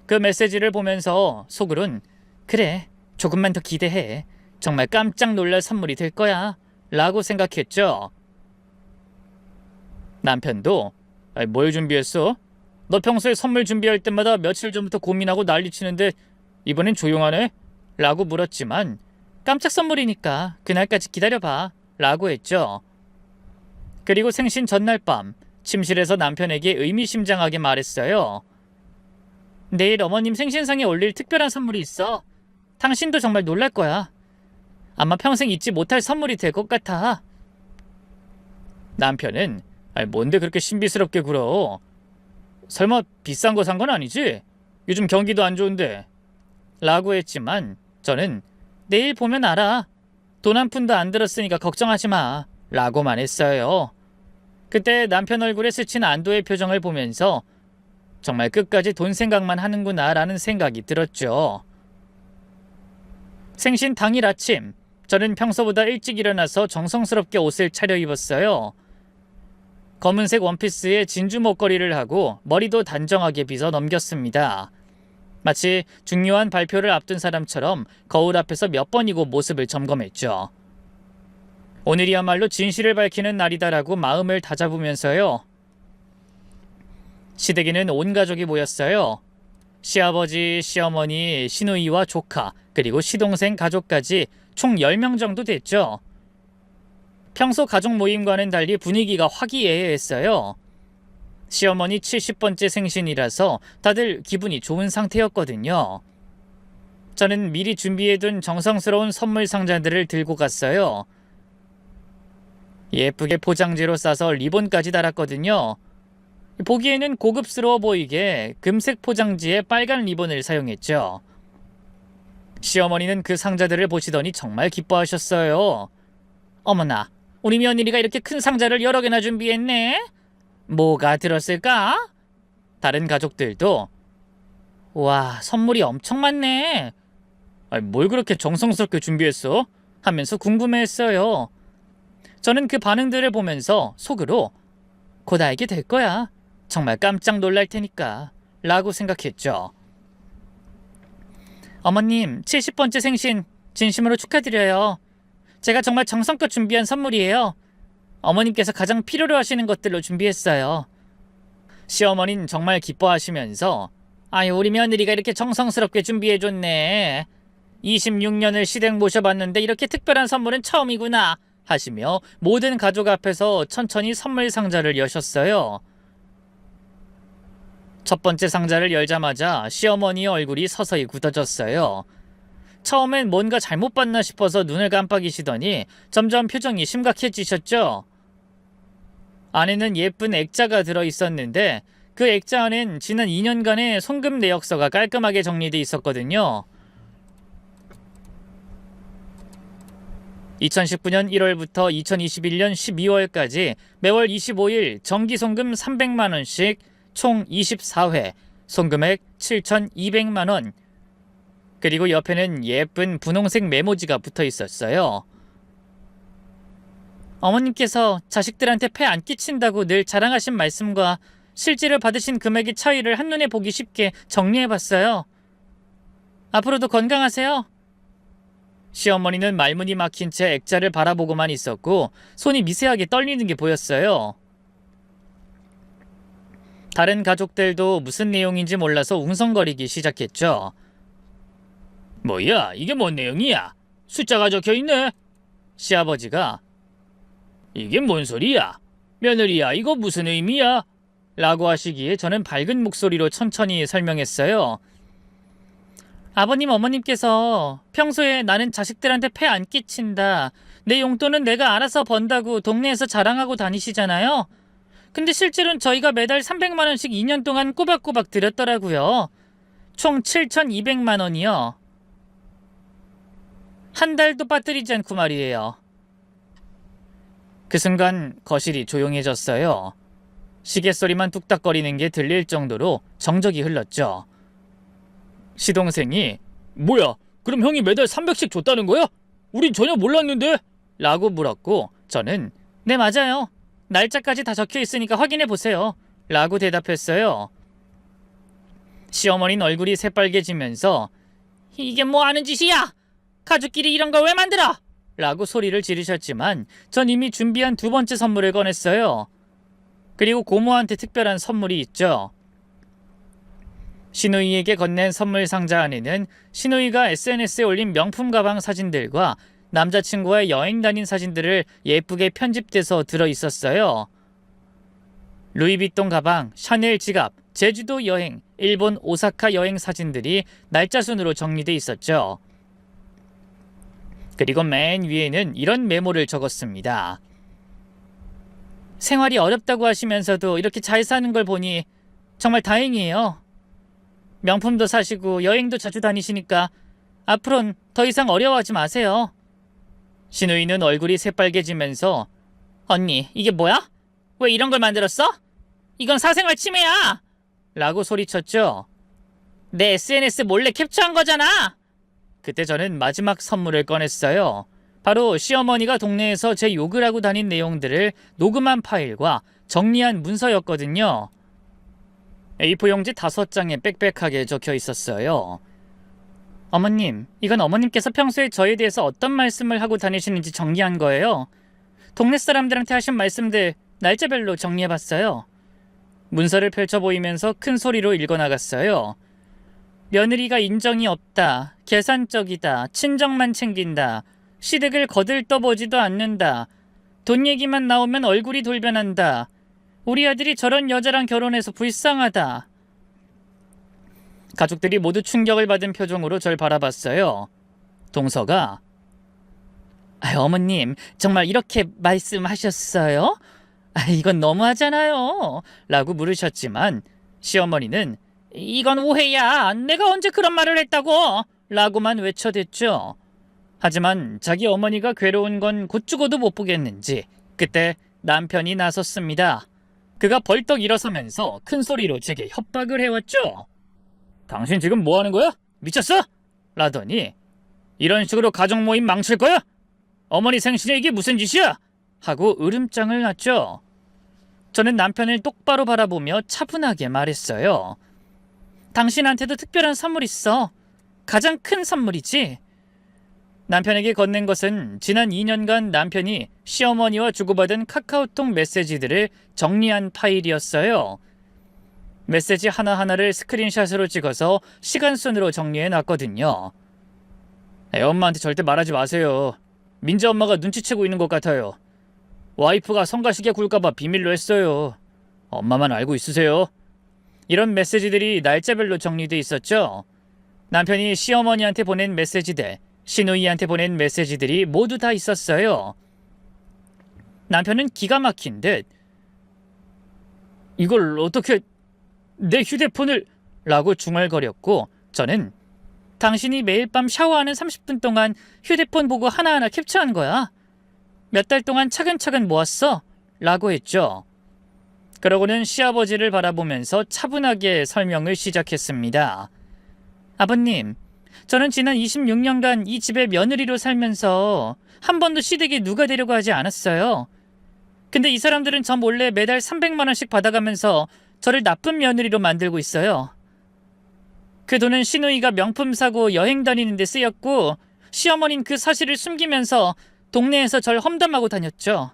그 메시지를 보면서 속으론 그래, 조금만 더 기대해. 정말 깜짝 놀랄 선물이 될 거야 라고 생각했죠. 남편도 뭘 준비했어? 너 평소에 선물 준비할 때마다 며칠 전부터 고민하고 난리치는데 이번엔 조용하네? 라고 물었지만 깜짝 선물이니까 그날까지 기다려봐 라고 했죠. 그리고 생신 전날 밤 침실에서 남편에게 의미심장하게 말했어요. 내일 어머님 생신상에 올릴 특별한 선물이 있어. 당신도 정말 놀랄 거야. 아마 평생 잊지 못할 선물이 될 것 같아. 남편은 뭔데 그렇게 신비스럽게 굴어? 설마 비싼 거 산 건 아니지? 요즘 경기도 안 좋은데 라고 했지만 저는 내일 보면 알아. 돈 한 푼도 안 들었으니까 걱정하지 마 라고만 했어요. 그때 남편 얼굴에 스친 안도의 표정을 보면서 정말 끝까지 돈 생각만 하는구나 라는 생각이 들었죠. 생신 당일 아침 저는 평소보다 일찍 일어나서 정성스럽게 옷을 차려입었어요. 검은색 원피스에 진주 목걸이를 하고 머리도 단정하게 빗어 넘겼습니다. 마치 중요한 발표를 앞둔 사람처럼 거울 앞에서 몇 번이고 모습을 점검했죠. 오늘이야말로 진실을 밝히는 날이다라고 마음을 다잡으면서요. 시댁에는 온 가족이 모였어요. 시아버지, 시어머니, 시누이와 조카, 그리고 시동생 가족까지 총 10명 정도 됐죠. 평소 가족 모임과는 달리 분위기가 화기애애했어요. 시어머니 70번째 생신이라서 다들 기분이 좋은 상태였거든요. 저는 미리 준비해둔 정성스러운 선물 상자들을 들고 갔어요. 예쁘게 포장지로 싸서 리본까지 달았거든요. 보기에는 고급스러워 보이게 금색 포장지에 빨간 리본을 사용했죠. 시어머니는 그 상자들을 보시더니 정말 기뻐하셨어요. 어머나, 우리 며느리가 이렇게 큰 상자를 여러 개나 준비했네. 뭐가 들었을까? 다른 가족들도 와, 선물이 엄청 많네. 뭘 그렇게 정성스럽게 준비했어? 하면서 궁금해했어요. 저는 그 반응들을 보면서 속으로 곧 알게 될 거야. 정말 깜짝 놀랄 테니까 라고 생각했죠. 어머님, 70번째 생신 진심으로 축하드려요. 제가 정말 정성껏 준비한 선물이에요. 어머님께서 가장 필요로 하시는 것들로 준비했어요. 시어머니는 정말 기뻐하시면서 아유, 우리 며느리가 이렇게 정성스럽게 준비해줬네. 26년을 시댁 모셔봤는데 이렇게 특별한 선물은 처음이구나 하시며 모든 가족 앞에서 천천히 선물 상자를 여셨어요. 첫 번째 상자를 열자마자 시어머니의 얼굴이 서서히 굳어졌어요. 처음엔 뭔가 잘못 봤나 싶어서 눈을 깜빡이시더니 점점 표정이 심각해지셨죠. 안에는 예쁜 액자가 들어있었는데 그 액자 안엔 지난 2년간의 송금 내역서가 깔끔하게 정리돼 있었거든요. 2019년 1월부터 2021년 12월까지 매월 25일 정기송금 300만원씩 총 24회, 송금액 7,200만원. 그리고 옆에는 예쁜 분홍색 메모지가 붙어 있었어요. 어머님께서 자식들한테 폐 안 끼친다고 늘 자랑하신 말씀과 실제로 받으신 금액의 차이를 한눈에 보기 쉽게 정리해봤어요. 앞으로도 건강하세요. 시어머니는 말문이 막힌 채 액자를 바라보고만 있었고 손이 미세하게 떨리는 게 보였어요. 다른 가족들도 무슨 내용인지 몰라서 웅성거리기 시작했죠. 뭐야, 이게 뭔 내용이야? 숫자가 적혀있네. 시아버지가 이게 뭔 소리야? 며느리야, 이거 무슨 의미야? 라고 하시기에 저는 밝은 목소리로 천천히 설명했어요. 아버님, 어머님께서 평소에 나는 자식들한테 폐 안 끼친다, 내 용돈은 내가 알아서 번다고 동네에서 자랑하고 다니시잖아요. 근데 실제로는 저희가 매달 300만원씩 2년 동안 꼬박꼬박 드렸더라고요. 총 7,200만원이요. 한 달도 빠뜨리지 않고 말이에요. 그 순간 거실이 조용해졌어요. 시계 소리만 뚝딱거리는 게 들릴 정도로 정적이 흘렀죠. 시동생이 뭐야, 그럼 형이 매달 300씩 줬다는 거야? 우린 전혀 몰랐는데? 라고 물었고 저는 네, 맞아요. 날짜까지 다 적혀 있으니까 확인해 보세요. 라고 대답했어요. 시어머니는 얼굴이 새빨개지면서 이게 뭐 하는 짓이야? 가족끼리 이런 걸 왜 만들어? 라고 소리를 지르셨지만 전 이미 준비한 두 번째 선물을 꺼냈어요. 그리고 고모한테 특별한 선물이 있죠. 시누이에게 건넨 선물 상자 안에는 시누이가 SNS에 올린 명품 가방 사진들과 남자친구와 여행 다닌 사진들을 예쁘게 편집돼서 들어있었어요. 루이비통 가방, 샤넬 지갑, 제주도 여행, 일본 오사카 여행 사진들이 날짜 순으로 정리돼 있었죠. 그리고 맨 위에는 이런 메모를 적었습니다. 생활이 어렵다고 하시면서도 이렇게 잘 사는 걸 보니 정말 다행이에요. 명품도 사시고 여행도 자주 다니시니까 앞으로는 더 이상 어려워하지 마세요. 시누이는 얼굴이 새빨개지면서 언니, 이게 뭐야? 왜 이런 걸 만들었어? 이건 사생활 침해야! 라고 소리쳤죠. 내 SNS 몰래 캡처한 거잖아! 그때 저는 마지막 선물을 꺼냈어요. 바로 시어머니가 동네에서 제 욕을 하고 다닌 내용들을 녹음한 파일과 정리한 문서였거든요. A4 용지 5장에 빽빽하게 적혀 있었어요. 어머님, 이건 어머님께서 평소에 저에 대해서 어떤 말씀을 하고 다니시는지 정리한 거예요. 동네 사람들한테 하신 말씀들 날짜별로 정리해봤어요. 문서를 펼쳐 보이면서 큰 소리로 읽어나갔어요. 며느리가 인정이 없다, 계산적이다, 친정만 챙긴다, 시댁을 거들떠보지도 않는다, 돈 얘기만 나오면 얼굴이 돌변한다, 우리 아들이 저런 여자랑 결혼해서 불쌍하다. 가족들이 모두 충격을 받은 표정으로 절 바라봤어요. 동서가 어머님, 정말 이렇게 말씀하셨어요? 이건 너무하잖아요. 라고 물으셨지만 시어머니는 이건 오해야. 내가 언제 그런 말을 했다고? 라고만 외쳐댔죠. 하지만 자기 어머니가 괴로운 건 곧 죽어도 못 보겠는지 그때 남편이 나섰습니다. 그가 벌떡 일어서면서 큰 소리로 제게 협박을 해왔죠. 당신 지금 뭐 하는 거야? 미쳤어? 라더니 이런 식으로 가족 모임 망칠 거야? 어머니 생신에 이게 무슨 짓이야? 하고 으름장을 놨죠. 저는 남편을 똑바로 바라보며 차분하게 말했어요. 당신한테도 특별한 선물 있어. 가장 큰 선물이지. 남편에게 건넨 것은 지난 2년간 남편이 시어머니와 주고받은 카카오톡 메시지들을 정리한 파일이었어요. 메시지 하나하나를 스크린샷으로 찍어서 시간순으로 정리해놨거든요. 엄마한테 절대 말하지 마세요. 민재 엄마가 눈치채고 있는 것 같아요. 와이프가 성가시게 굴까봐 비밀로 했어요. 엄마만 알고 있으세요. 이런 메시지들이 날짜별로 정리돼 있었죠. 남편이 시어머니한테 보낸 메시지들, 시누이한테 보낸 메시지들이 모두 다 있었어요. 남편은 기가 막힌 듯 이걸 어떻게 내 휴대폰을 라고 중얼거렸고 저는 당신이 매일 밤 샤워하는 30분 동안 휴대폰 보고 하나하나 캡처한 거야. 몇 달 동안 차근차근 모았어. 라고 했죠. 그러고는 시아버지를 바라보면서 차분하게 설명을 시작했습니다. 아버님, 저는 지난 26년간 이 집의 며느리로 살면서 한 번도 시댁에 누가 되려고 하지 않았어요. 근데 이 사람들은 저 몰래 매달 300만 원씩 받아가면서 저를 나쁜 며느리로 만들고 있어요. 그 돈은 시누이가 명품 사고 여행 다니는 데 쓰였고 시어머니는 그 사실을 숨기면서 동네에서 절 험담하고 다녔죠.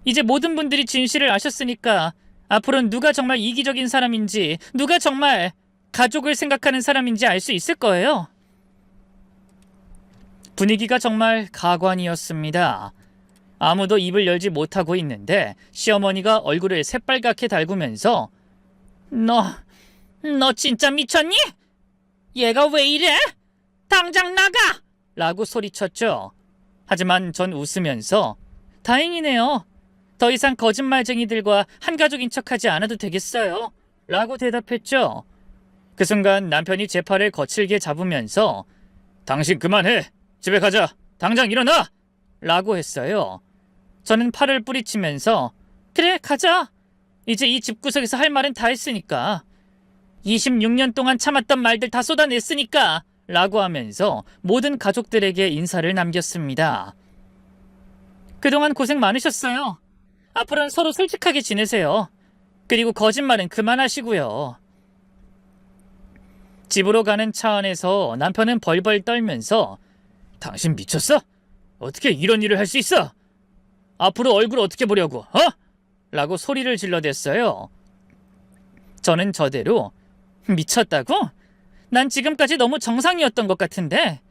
이제 모든 분들이 진실을 아셨으니까 앞으로는 누가 정말 이기적인 사람인지, 누가 정말 가족을 생각하는 사람인지 알 수 있을 거예요. 분위기가 정말 가관이었습니다. 아무도 입을 열지 못하고 있는데 시어머니가 얼굴을 새빨갛게 달구면서 너 진짜 미쳤니? 얘가 왜 이래? 당장 나가! 라고 소리쳤죠. 하지만 전 웃으면서 다행이네요. 더 이상 거짓말쟁이들과 한가족인 척하지 않아도 되겠어요. 라고 대답했죠. 그 순간 남편이 제 팔을 거칠게 잡으면서 당신 그만해. 집에 가자. 당장 일어나! 라고 했어요. 저는 팔을 뿌리치면서 그래 가자. 이제 이 집구석에서 할 말은 다 했으니까. 26년 동안 참았던 말들 다 쏟아냈으니까 라고 하면서 모든 가족들에게 인사를 남겼습니다. 그동안 고생 많으셨어요. 앞으로는 서로 솔직하게 지내세요. 그리고 거짓말은 그만하시고요. 집으로 가는 차 안에서 남편은 벌벌 떨면서 당신 미쳤어? 어떻게 이런 일을 할 수 있어? 앞으로 얼굴 어떻게 보려고? 어? 라고 소리를 질러댔어요. 저는 저대로 미쳤다고? 난 지금까지 너무 정상이었던 것 같은데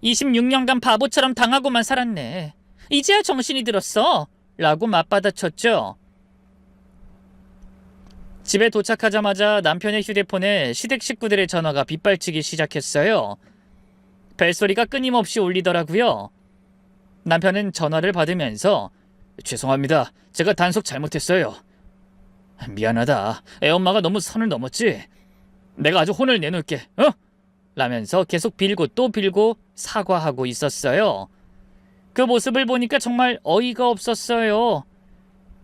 26년간 바보처럼 당하고만 살았네. 이제야 정신이 들었어. 라고 맞받아쳤죠. 집에 도착하자마자 남편의 휴대폰에 시댁 식구들의 전화가 빗발치기 시작했어요. 벨소리가 끊임없이 울리더라고요. 남편은 전화를 받으면서 죄송합니다. 제가 단속 잘못했어요. 미안하다. 애엄마가 너무 선을 넘었지. 내가 아주 혼을 내놓을게. 라면서 계속 빌고 또 빌고 사과하고 있었어요. 그 모습을 보니까 정말 어이가 없었어요.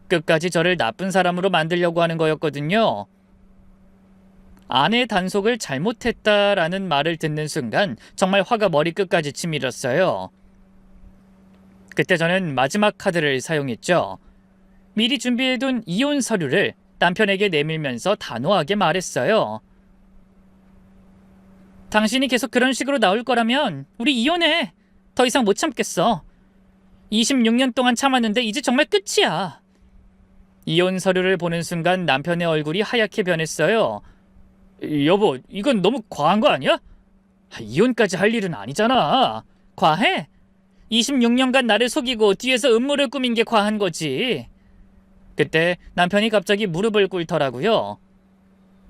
끝까지 저를 나쁜 사람으로 만들려고 하는 거였거든요. 아내 단속을 잘못했다라는 말을 듣는 순간 정말 화가 머리끝까지 치밀었어요. 그때 저는 마지막 카드를 사용했죠. 미리 준비해둔 이혼 서류를 남편에게 내밀면서 단호하게 말했어요. 당신이 계속 그런 식으로 나올 거라면 우리 이혼해. 더 이상 못 참겠어. 26년 동안 참았는데 이제 정말 끝이야. 이혼 서류를 보는 순간 남편의 얼굴이 하얗게 변했어요. 여보, 이건 너무 과한 거 아니야? 이혼까지 할 일은 아니잖아. 과해? 26년간 나를 속이고 뒤에서 음모를 꾸민 게 과한 거지. 그때 남편이 갑자기 무릎을 꿇더라고요.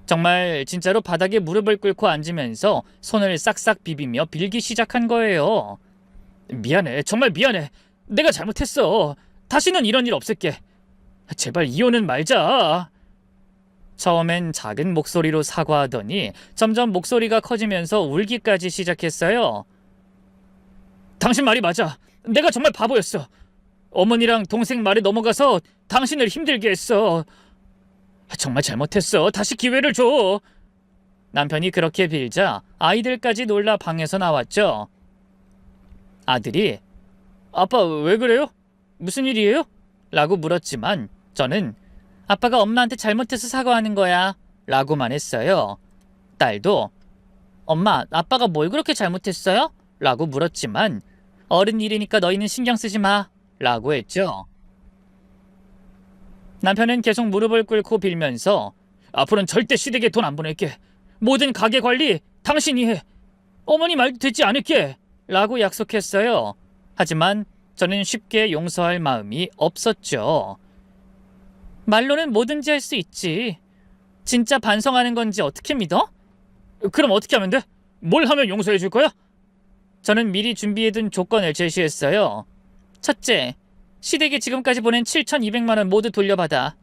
정말 진짜로 바닥에 무릎을 꿇고 앉으면서 손을 싹싹 비비며 빌기 시작한 거예요. 미안해, 정말 미안해. 내가 잘못했어. 다시는 이런 일 없을게. 제발 이혼은 말자. 처음엔 작은 목소리로 사과하더니 점점 목소리가 커지면서 울기까지 시작했어요. 당신 말이 맞아. 내가 정말 바보였어. 어머니랑 동생 말에 넘어가서 당신을 힘들게 했어. 정말 잘못했어. 다시 기회를 줘. 남편이 그렇게 빌자 아이들까지 놀라 방에서 나왔죠. 아들이 아빠 왜 그래요? 무슨 일이에요? 라고 물었지만 저는 아빠가 엄마한테 잘못해서 사과하는 거야 라고만 했어요. 딸도 엄마, 아빠가 뭘 그렇게 잘못했어요? 라고 물었지만 어른 일이니까 너희는 신경 쓰지 마 라고 했죠. 남편은 계속 무릎을 꿇고 빌면서 앞으로는 절대 시댁에 돈 안 보낼게. 모든 가게 관리 당신이 해. 어머니 말도 듣지 않을게 라고 약속했어요. 하지만 저는 쉽게 용서할 마음이 없었죠. 말로는 뭐든지 할 수 있지. 진짜 반성하는 건지 어떻게 믿어? 그럼 어떻게 하면 돼? 뭘 하면 용서해 줄 거야? 저는 미리 준비해둔 조건을 제시했어요. 첫째, 시댁에 지금까지 보낸 7,200만 원 모두 돌려받아.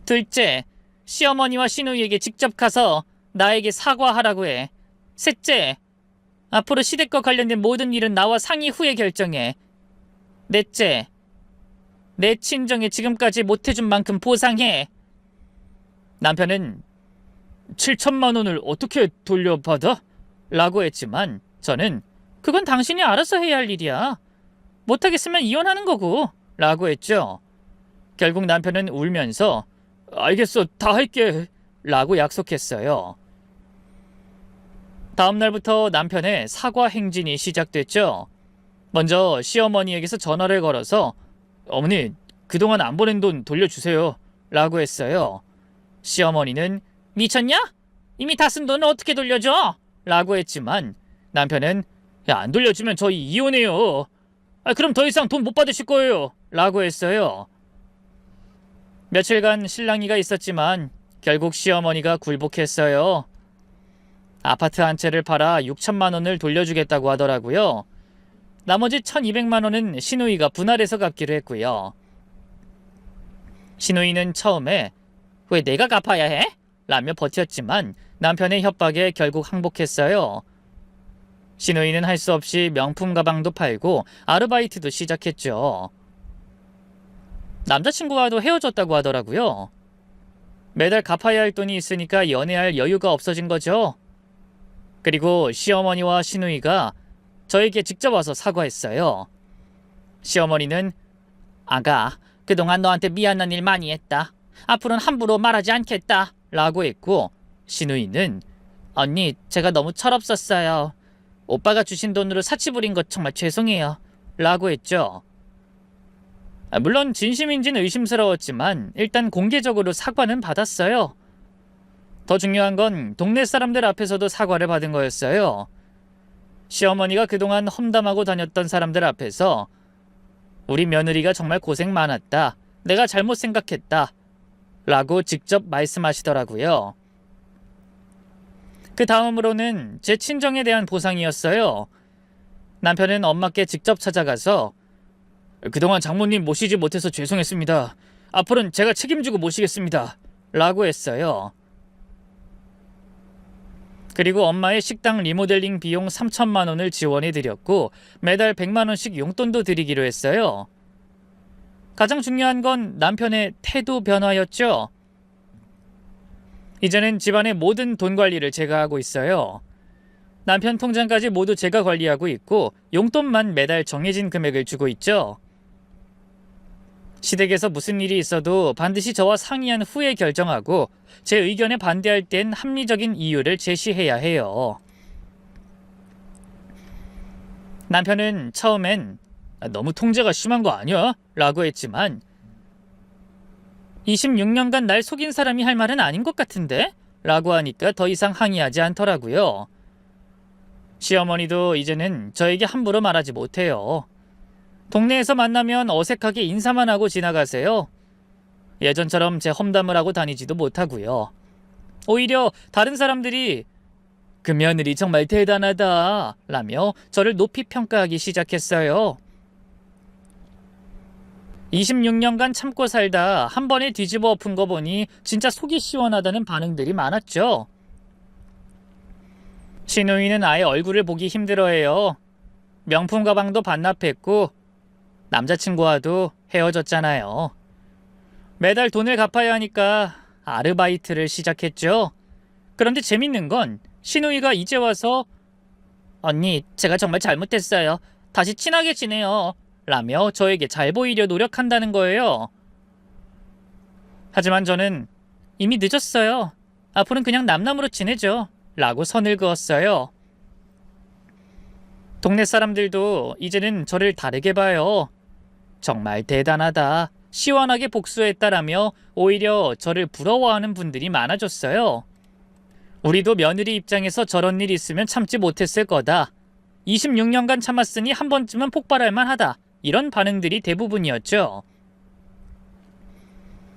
둘째, 시어머니와 시누이에게 직접 가서 나에게 사과하라고 해. 셋째, 앞으로 시댁과 관련된 모든 일은 나와 상의 후에 결정해. 넷째, 내 친정에 지금까지 못해준 만큼 보상해. 남편은 7천만 원을 어떻게 돌려받아? 라고 했지만 저는 그건 당신이 알아서 해야 할 일이야. 못하겠으면 이혼하는 거고 라고 했죠. 결국 남편은 울면서 알겠어, 다 할게 라고 약속했어요. 다음 날부터 남편의 사과 행진이 시작됐죠. 먼저 시어머니에게서 전화를 걸어서 어머니, 그동안 안 보낸 돈 돌려주세요 라고 했어요. 시어머니는 미쳤냐? 이미 다 쓴 돈을 어떻게 돌려줘? 라고 했지만 남편은 야, 안 돌려주면 저희 이혼해요. 그럼 더 이상 돈 못 받으실 거예요 라고 했어요. 며칠간 실랑이가 있었지만 결국 시어머니가 굴복했어요. 아파트 한 채를 팔아 6천만 원을 돌려주겠다고 하더라고요. 나머지 1,200만 원은 시누이가 분할해서 갚기로 했고요. 시누이는 처음에 왜 내가 갚아야 해? 라며 버텼지만 남편의 협박에 결국 항복했어요. 시누이는 할 수 없이 명품 가방도 팔고 아르바이트도 시작했죠. 남자친구와도 헤어졌다고 하더라고요. 매달 갚아야 할 돈이 있으니까 연애할 여유가 없어진 거죠. 그리고 시어머니와 시누이가 저에게 직접 와서 사과했어요. 시어머니는 아가, 그동안 너한테 미안한 일 많이 했다. 앞으로는 함부로 말하지 않겠다 라고 했고, 시누이는 언니, 제가 너무 철없었어요. 오빠가 주신 돈으로 사치 부린 것 정말 죄송해요 라고 했죠. 물론 진심인지는 의심스러웠지만 일단 공개적으로 사과는 받았어요. 더 중요한 건 동네 사람들 앞에서도 사과를 받은 거였어요. 시어머니가 그동안 험담하고 다녔던 사람들 앞에서 우리 며느리가 정말 고생 많았다. 내가 잘못 생각했다. 라고 직접 말씀하시더라고요. 그 다음으로는 제 친정에 대한 보상이었어요. 남편은 엄마께 직접 찾아가서 그동안 장모님 모시지 못해서 죄송했습니다. 앞으로는 제가 책임지고 모시겠습니다. 라고 했어요. 그리고 엄마의 식당 리모델링 비용 3천만 원을 지원해드렸고 매달 100만 원씩 용돈도 드리기로 했어요. 가장 중요한 건 남편의 태도 변화였죠. 이제는 집안의 모든 돈 관리를 제가 하고 있어요. 남편 통장까지 모두 제가 관리하고 있고 용돈만 매달 정해진 금액을 주고 있죠. 시댁에서 무슨 일이 있어도 반드시 저와 상의한 후에 결정하고 제 의견에 반대할 땐 합리적인 이유를 제시해야 해요. 남편은 처음엔 너무 통제가 심한 거 아니야? 라고 했지만 26년간 날 속인 사람이 할 말은 아닌 것 같은데? 라고 하니까 더 이상 항의하지 않더라고요. 시어머니도 이제는 저에게 함부로 말하지 못해요. 동네에서 만나면 어색하게 인사만 하고 지나가세요. 예전처럼 제 험담을 하고 다니지도 못하고요. 오히려 다른 사람들이 그 며느리 정말 대단하다 라며 저를 높이 평가하기 시작했어요. 26년간 참고 살다 한 번에 뒤집어 엎은 거 보니 진짜 속이 시원하다는 반응들이 많았죠. 시누이는 아예 얼굴을 보기 힘들어해요. 명품 가방도 반납했고 남자친구와도 헤어졌잖아요. 매달 돈을 갚아야 하니까 아르바이트를 시작했죠. 그런데 재밌는 건 시누이가 이제 와서 언니, 제가 정말 잘못했어요. 다시 친하게 지내요. 라며 저에게 잘 보이려 노력한다는 거예요. 하지만 저는 이미 늦었어요. 앞으로는 그냥 남남으로 지내죠. 라고 선을 그었어요. 동네 사람들도 이제는 저를 다르게 봐요. 정말 대단하다. 시원하게 복수했다라며 오히려 저를 부러워하는 분들이 많아졌어요. 우리도 며느리 입장에서 저런 일 있으면 참지 못했을 거다. 26년간 참았으니 한 번쯤은 폭발할 만하다. 이런 반응들이 대부분이었죠.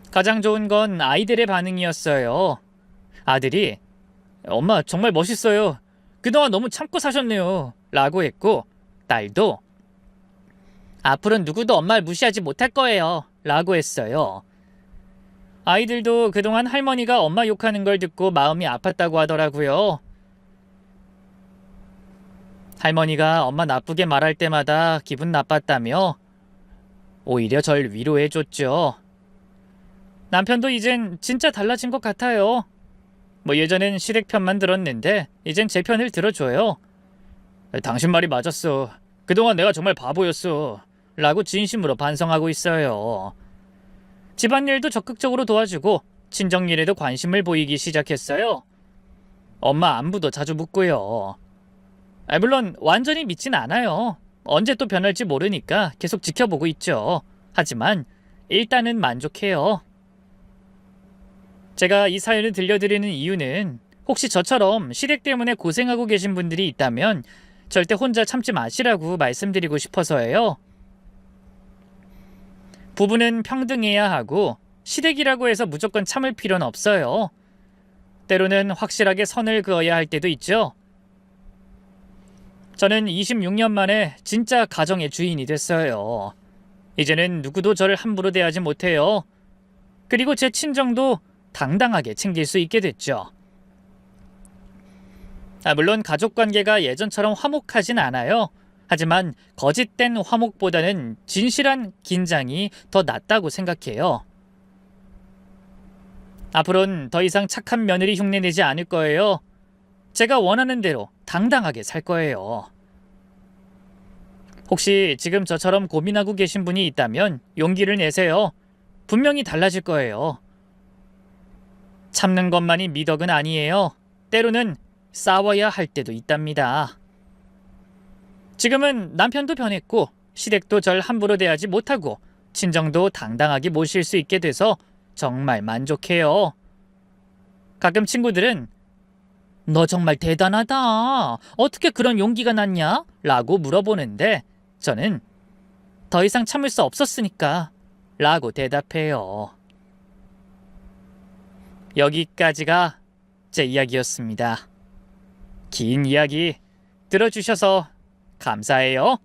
가장 좋은 건 아이들의 반응이었어요. 아들이 엄마 정말 멋있어요. 그동안 너무 참고 사셨네요. 라고 했고 딸도 앞으로는 누구도 엄마를 무시하지 못할 거예요. 라고 했어요. 아이들도 그동안 할머니가 엄마 욕하는 걸 듣고 마음이 아팠다고 하더라고요. 할머니가 엄마 나쁘게 말할 때마다 기분 나빴다며 오히려 절 위로해줬죠. 남편도 이젠 진짜 달라진 것 같아요. 예전엔 시댁 편만 들었는데 이젠 제 편을 들어줘요. 당신 말이 맞았어. 그동안 내가 정말 바보였어. 라고 진심으로 반성하고 있어요. 집안일도 적극적으로 도와주고 친정일에도 관심을 보이기 시작했어요. 엄마 안부도 자주 묻고요. 물론 완전히 믿진 않아요. 언제 또 변할지 모르니까 계속 지켜보고 있죠. 하지만 일단은 만족해요. 제가 이 사연을 들려드리는 이유는 혹시 저처럼 시댁 때문에 고생하고 계신 분들이 있다면 절대 혼자 참지 마시라고 말씀드리고 싶어서예요. 부부는 평등해야 하고 시댁이라고 해서 무조건 참을 필요는 없어요. 때로는 확실하게 선을 그어야 할 때도 있죠. 저는 26년 만에 진짜 가정의 주인이 됐어요. 이제는 누구도 저를 함부로 대하지 못해요. 그리고 제 친정도 당당하게 챙길 수 있게 됐죠. 물론 가족관계가 예전처럼 화목하진 않아요. 하지만 거짓된 화목보다는 진실한 긴장이 더 낫다고 생각해요. 앞으로는 더 이상 착한 며느리 흉내내지 않을 거예요. 제가 원하는 대로 당당하게 살 거예요. 혹시 지금 저처럼 고민하고 계신 분이 있다면 용기를 내세요. 분명히 달라질 거예요. 참는 것만이 미덕은 아니에요. 때로는 싸워야 할 때도 있답니다. 지금은 남편도 변했고 시댁도 절 함부로 대하지 못하고 친정도 당당하게 모실 수 있게 돼서 정말 만족해요. 가끔 친구들은 너 정말 대단하다. 어떻게 그런 용기가 났냐? 라고 물어보는데 저는 더 이상 참을 수 없었으니까 라고 대답해요. 여기까지가 제 이야기였습니다. 긴 이야기 들어주셔서 감사해요.